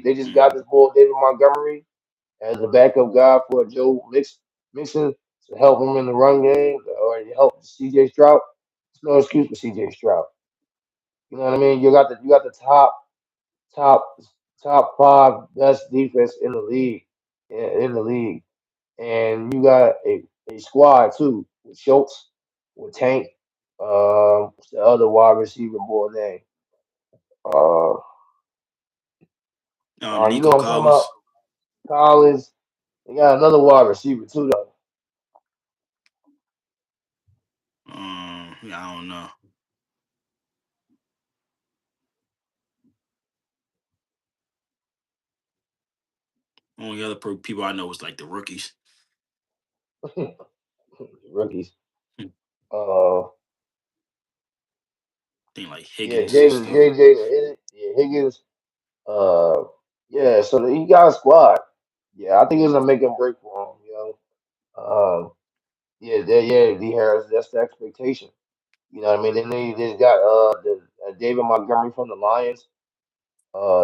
They just got mm. this boy David Montgomery as the backup guy for Mixon to help him in the run game or to help CJ Stroud. There's no excuse for CJ Stroud. You know what I mean? You got the top top five best defense in the league, and you got a squad too with Schultz, with Tank, what's the other wide receiver boy name? Uh, you know Nico what I'm talking about? Collins. Collins. They got another wide receiver too, though. Yeah, I don't know. Only other people I know is like the rookies. Rookies. Uh, Thing like yeah, Higgins and Jaden, stuff. Yeah, Higgins. Uh, yeah, so he got a squad. Yeah, I think it's a make and break for him. Yeah, D Harris. That's the expectation. You know what I mean? Then they just got David Montgomery from the Lions.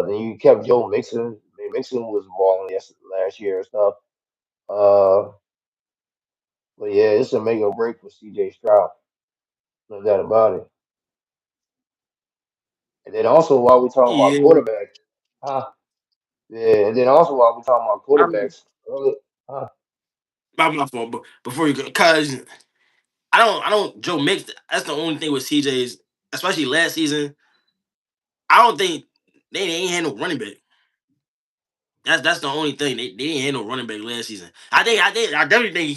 Then you kept Joe Mixon. I mean, Mixon was balling last year and stuff. Uh, but yeah, it's a make or break for C.J. Stroud. No doubt about it. And then also while we talking about Yeah. quarterbacks, huh? Yeah, and then also while we talking about I'm, quarterbacks, huh? my fault, but before you go, cause I don't Joe Mix. That's the only thing with CJ's, especially last season. I don't think they ain't had no running back. That's the only thing they didn't have no running back last season. I definitely think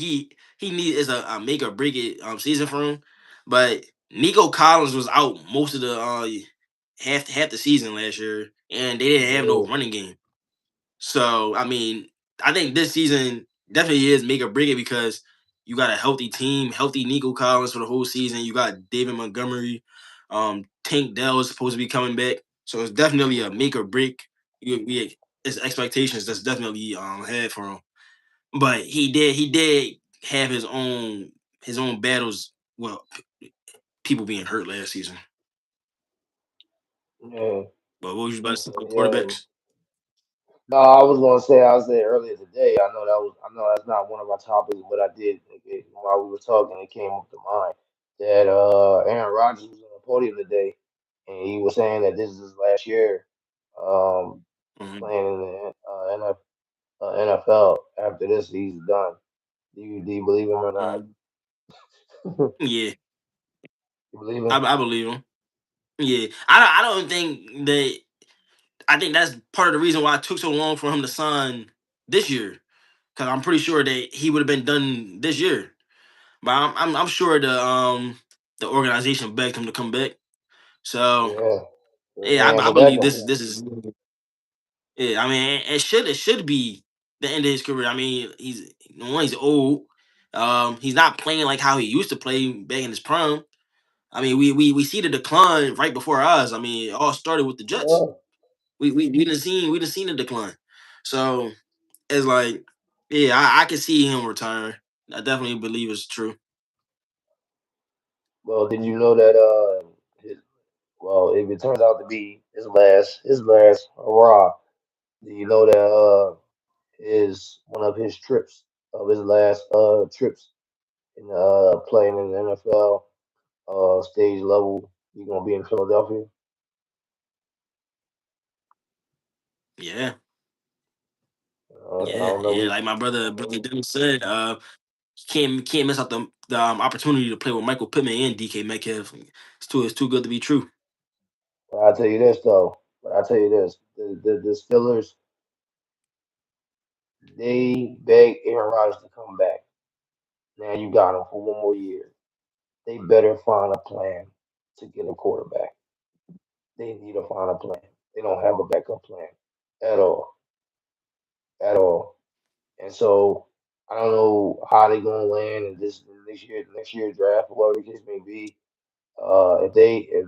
he need is a make or break it season for him. But Nico Collins was out most of the half the season last year, and they didn't have no Yeah, running game. So I mean, I think this season definitely is make or break it because you got a healthy team, healthy Nico Collins for the whole season. You got David Montgomery, Tank Dell is supposed to be coming back, so it's definitely a make or break. We It's expectations that's definitely had for him, but he did have his own battles. Well, people being hurt last season. yeah, But what was you about to say about yeah. quarterbacks? No, I was gonna say I said earlier today. I know that's not one of our topics, but I did while we were talking, it came up to mind that Aaron Rodgers was on the podium today, and he was saying that this is his last year um, Mhm. playing in the NFL. After this, he's done. Do you believe him or not? Mhm. Yeah, You believe him? I believe him. Yeah, I don't think that. I think that's part of the reason why it took so long for him to sign this year. Because I'm pretty sure that he would have been done this year. But I'm sure the organization begged him to come back. So Yeah, they yeah, have I a believe backup plan. this is yeah. I mean, it should be the end of his career. I mean, he's old. He's not playing like how he used to play back in his prime. I mean, we see the decline right before our eyes. I mean, it all started with the Jets. Yeah. We didn't seen the decline. So it's like, yeah, I can see him retire. I definitely believe it's true. Well, did you know that well, if it turns out to be his last hurrah, do you know that is one of his trips of his last trips in playing in the NFL stage level? He's gonna be in Philadelphia. Yeah, I yeah, don't know. yeah. Like my brother Dennis said, can't miss out the opportunity to play with Michael Pittman and DK Metcalf. It's too good to be true. But I tell you this though. But I tell you this: the Steelers they begged Aaron Rodgers to come back. Now you got him for one more year. They better find a plan to get a quarterback. They need to find a plan. They don't have a backup plan at all, at all. And so I don't know how they gonna land in this next year draft, or whatever the case may be. If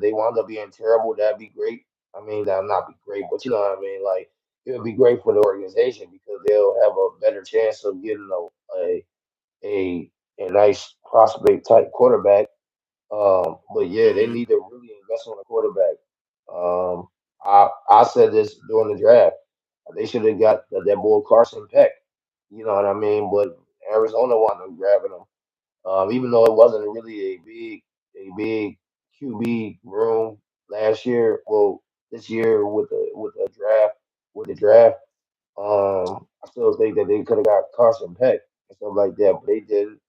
they wind up being terrible, that'd be great. I mean, that'd not be great, but you know what I mean. Like it would be great for the organization because they'll have a better chance of getting a a nice prospect type quarterback. But yeah, they Mhm. need to really invest on a quarterback. I said this during the draft. They should have got that boy Carson Peck. You know what I mean? But Arizona wound up grabbing him. Even though it wasn't really a big QB room last year. Well, this year with the draft, I still think that they could have got Carson Peck and stuff like that, but they didn't.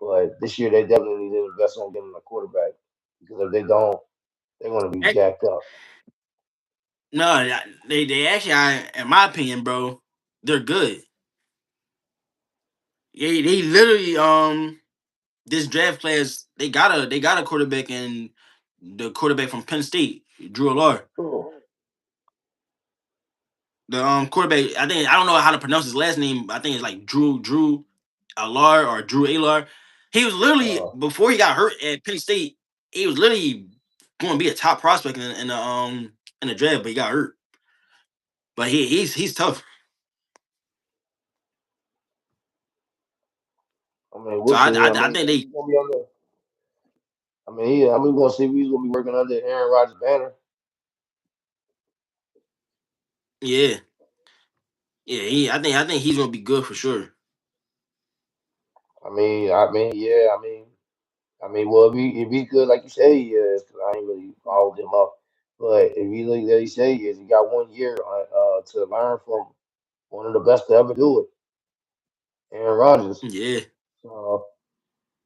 But this year they definitely need to invest on getting a quarterback because if they don't, they're going to be Heck, jacked up. no, they actually, in my opinion, bro, they're good. They literally this draft class they got a quarterback in the quarterback from Penn State, Drew Allard. Oh, The quarterback, I don't know how to pronounce his last name. I think it's like Drew Allard or Drew Allard. He was literally Uh, before he got hurt at Penn State. He was literally going to be a top prospect in the draft, but he got hurt. But he's tough. I mean, So we'll see. I I mean, think he's they gonna be on the. I mean, I mean, we're gonna see if he's gonna be working under Aaron Rodgers' banner. yeah I think he's gonna be good for sure. Yeah. I mean, well, if he good, like you say he is, because I ain't really followed him up. But if he like he say he is, he got 1 year to learn from one of the best to ever do it, Aaron Rodgers. Yeah, Uh,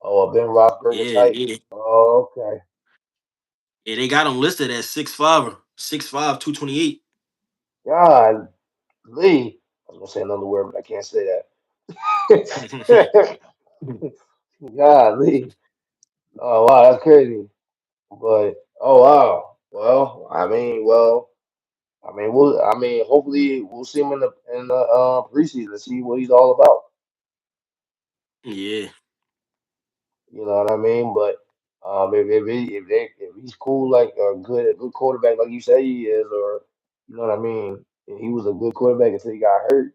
oh, Ben Roethlisberger yeah, type. yeah, Oh, okay. yeah. They got him listed at 6'5", 6'5", 228. God, Lee. I was gonna say another word, but I can't say that. God, Lee. Oh wow, that's crazy. But oh wow. I mean, hopefully we'll see him in the preseason to see what he's all about. Yeah, You know what I mean? But if he's cool like a good quarterback like you say he is, or you know what I mean, if he was a good quarterback until he got hurt.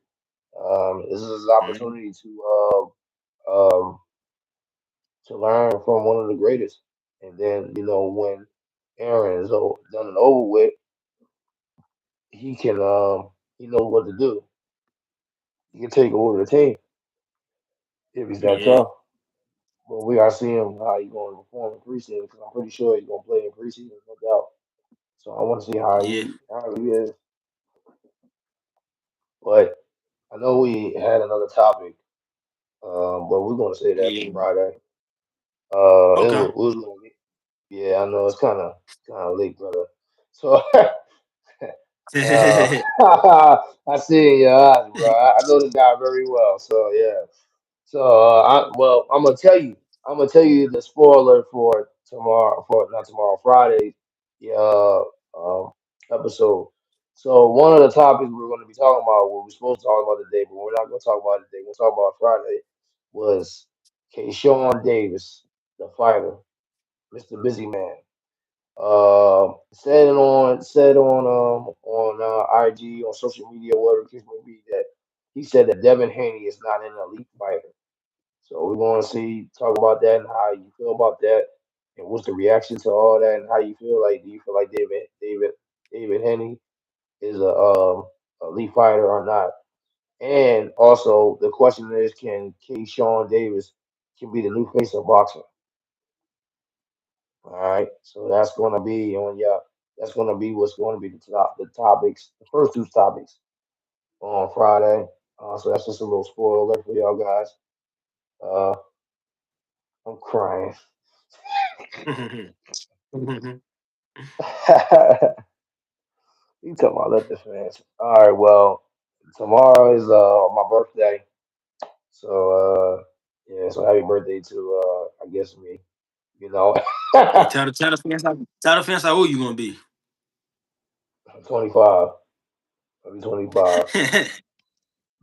This is his mhm, opportunity to learn from one of the greatest, and then when Aaron is done and over with, he can he knows what to do. He can take over the team if he's that yeah, tough. But we gotta see him how he's going to perform in preseason because I'm pretty sure he's gonna play in preseason, no doubt. So I want to see yeah, how he is. But I know we had another topic, but we're gonna say that for yeah. Friday. Okay. It was gonna be, yeah, I know it's kind of late, brother. So I see in your eyes, bro. I know this guy very well. So yeah. So I'm gonna tell you. I'm gonna tell you the spoiler for tomorrow, for not tomorrow, Friday, yeah, episode. So one of the topics we're going to be talking about, what we're supposed to talk about today, but we're not going to talk about it today. We'll talk about Friday. Was Keyshawn Davis, the fighter, Mr. Busy Man. Said on IG, on social media, whatever the case may be, that he said that Devin Haney is not an elite fighter. So we're going to talk about that and how you feel about that, and what's the reaction to all that, and how you feel. Like, do you feel like David Henney is a elite fighter or not? And also the question is, can Keyshawn Davis can be the new face of boxing? All right, so that's going to be on yeah, that's going to be what's going to be the topics, the first two topics on Friday. So that's just a little spoiler alert for y'all guys. Uh, I'm crying. You talking about let the fans? All right, well, tomorrow is my birthday, so yeah, so happy birthday to I guess me, you know. Hey, tell the fans how old you gonna be. I'm 25. I'll be 25.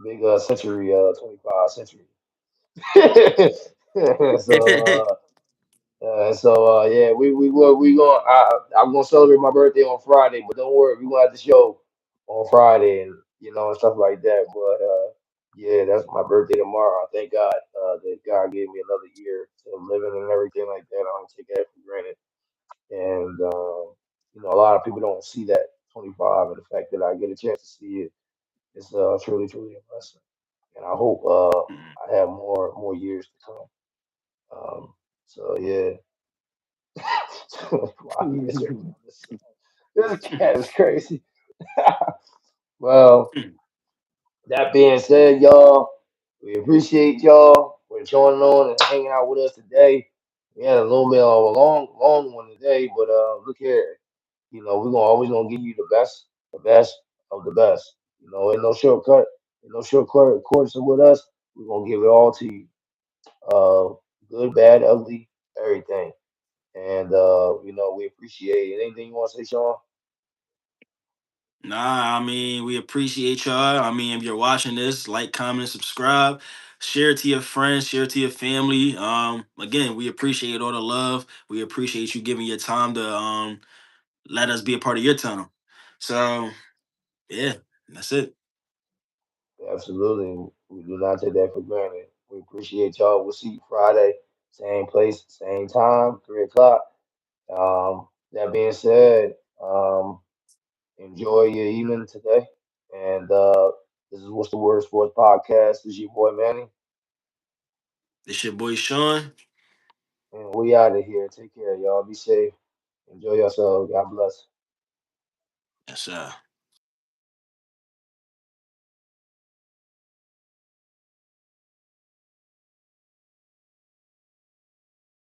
Big century 25 century. so yeah, we going. I'm gonna celebrate my birthday on Friday, but don't worry, we gonna have the show on Friday and and stuff like that. But yeah, that's my birthday tomorrow. I thank God that God gave me another year to living and everything like that. I don't take that for granted. And a lot of people don't see that 25, and the fact that I get a chance to see it is truly truly a blessing. And I hope I have more years to come. So yeah. Wow, yes, sir. This cat is crazy. Well, that being said, y'all, we appreciate y'all for joining on and hanging out with us today. We had a little bit of a long one today, but look here, we're gonna always gonna give you the best of the best. Ain't no shortcut, ain't no shortcut course with us. We're gonna give it all to you. Uh, good, bad, ugly, everything. And we appreciate it. Anything you want to say, Sean? Nah, I mean, we appreciate y'all. I mean, if you're watching this, like, comment, subscribe. Share it to your friends, share it to your family. Again, we appreciate all the love. We appreciate you giving your time to let us be a part of your time. So yeah, that's it. Absolutely. We do not take that for granted. We appreciate y'all. We'll see you Friday, same place, same time, 3 o'clock. That being said, enjoy your evening today. And this is What's the Word Sports Podcast. This is your boy Manny. It's your boy Sean. And we out of here. Take care, y'all. Be safe. Enjoy yourselves. God bless. Yes, sir.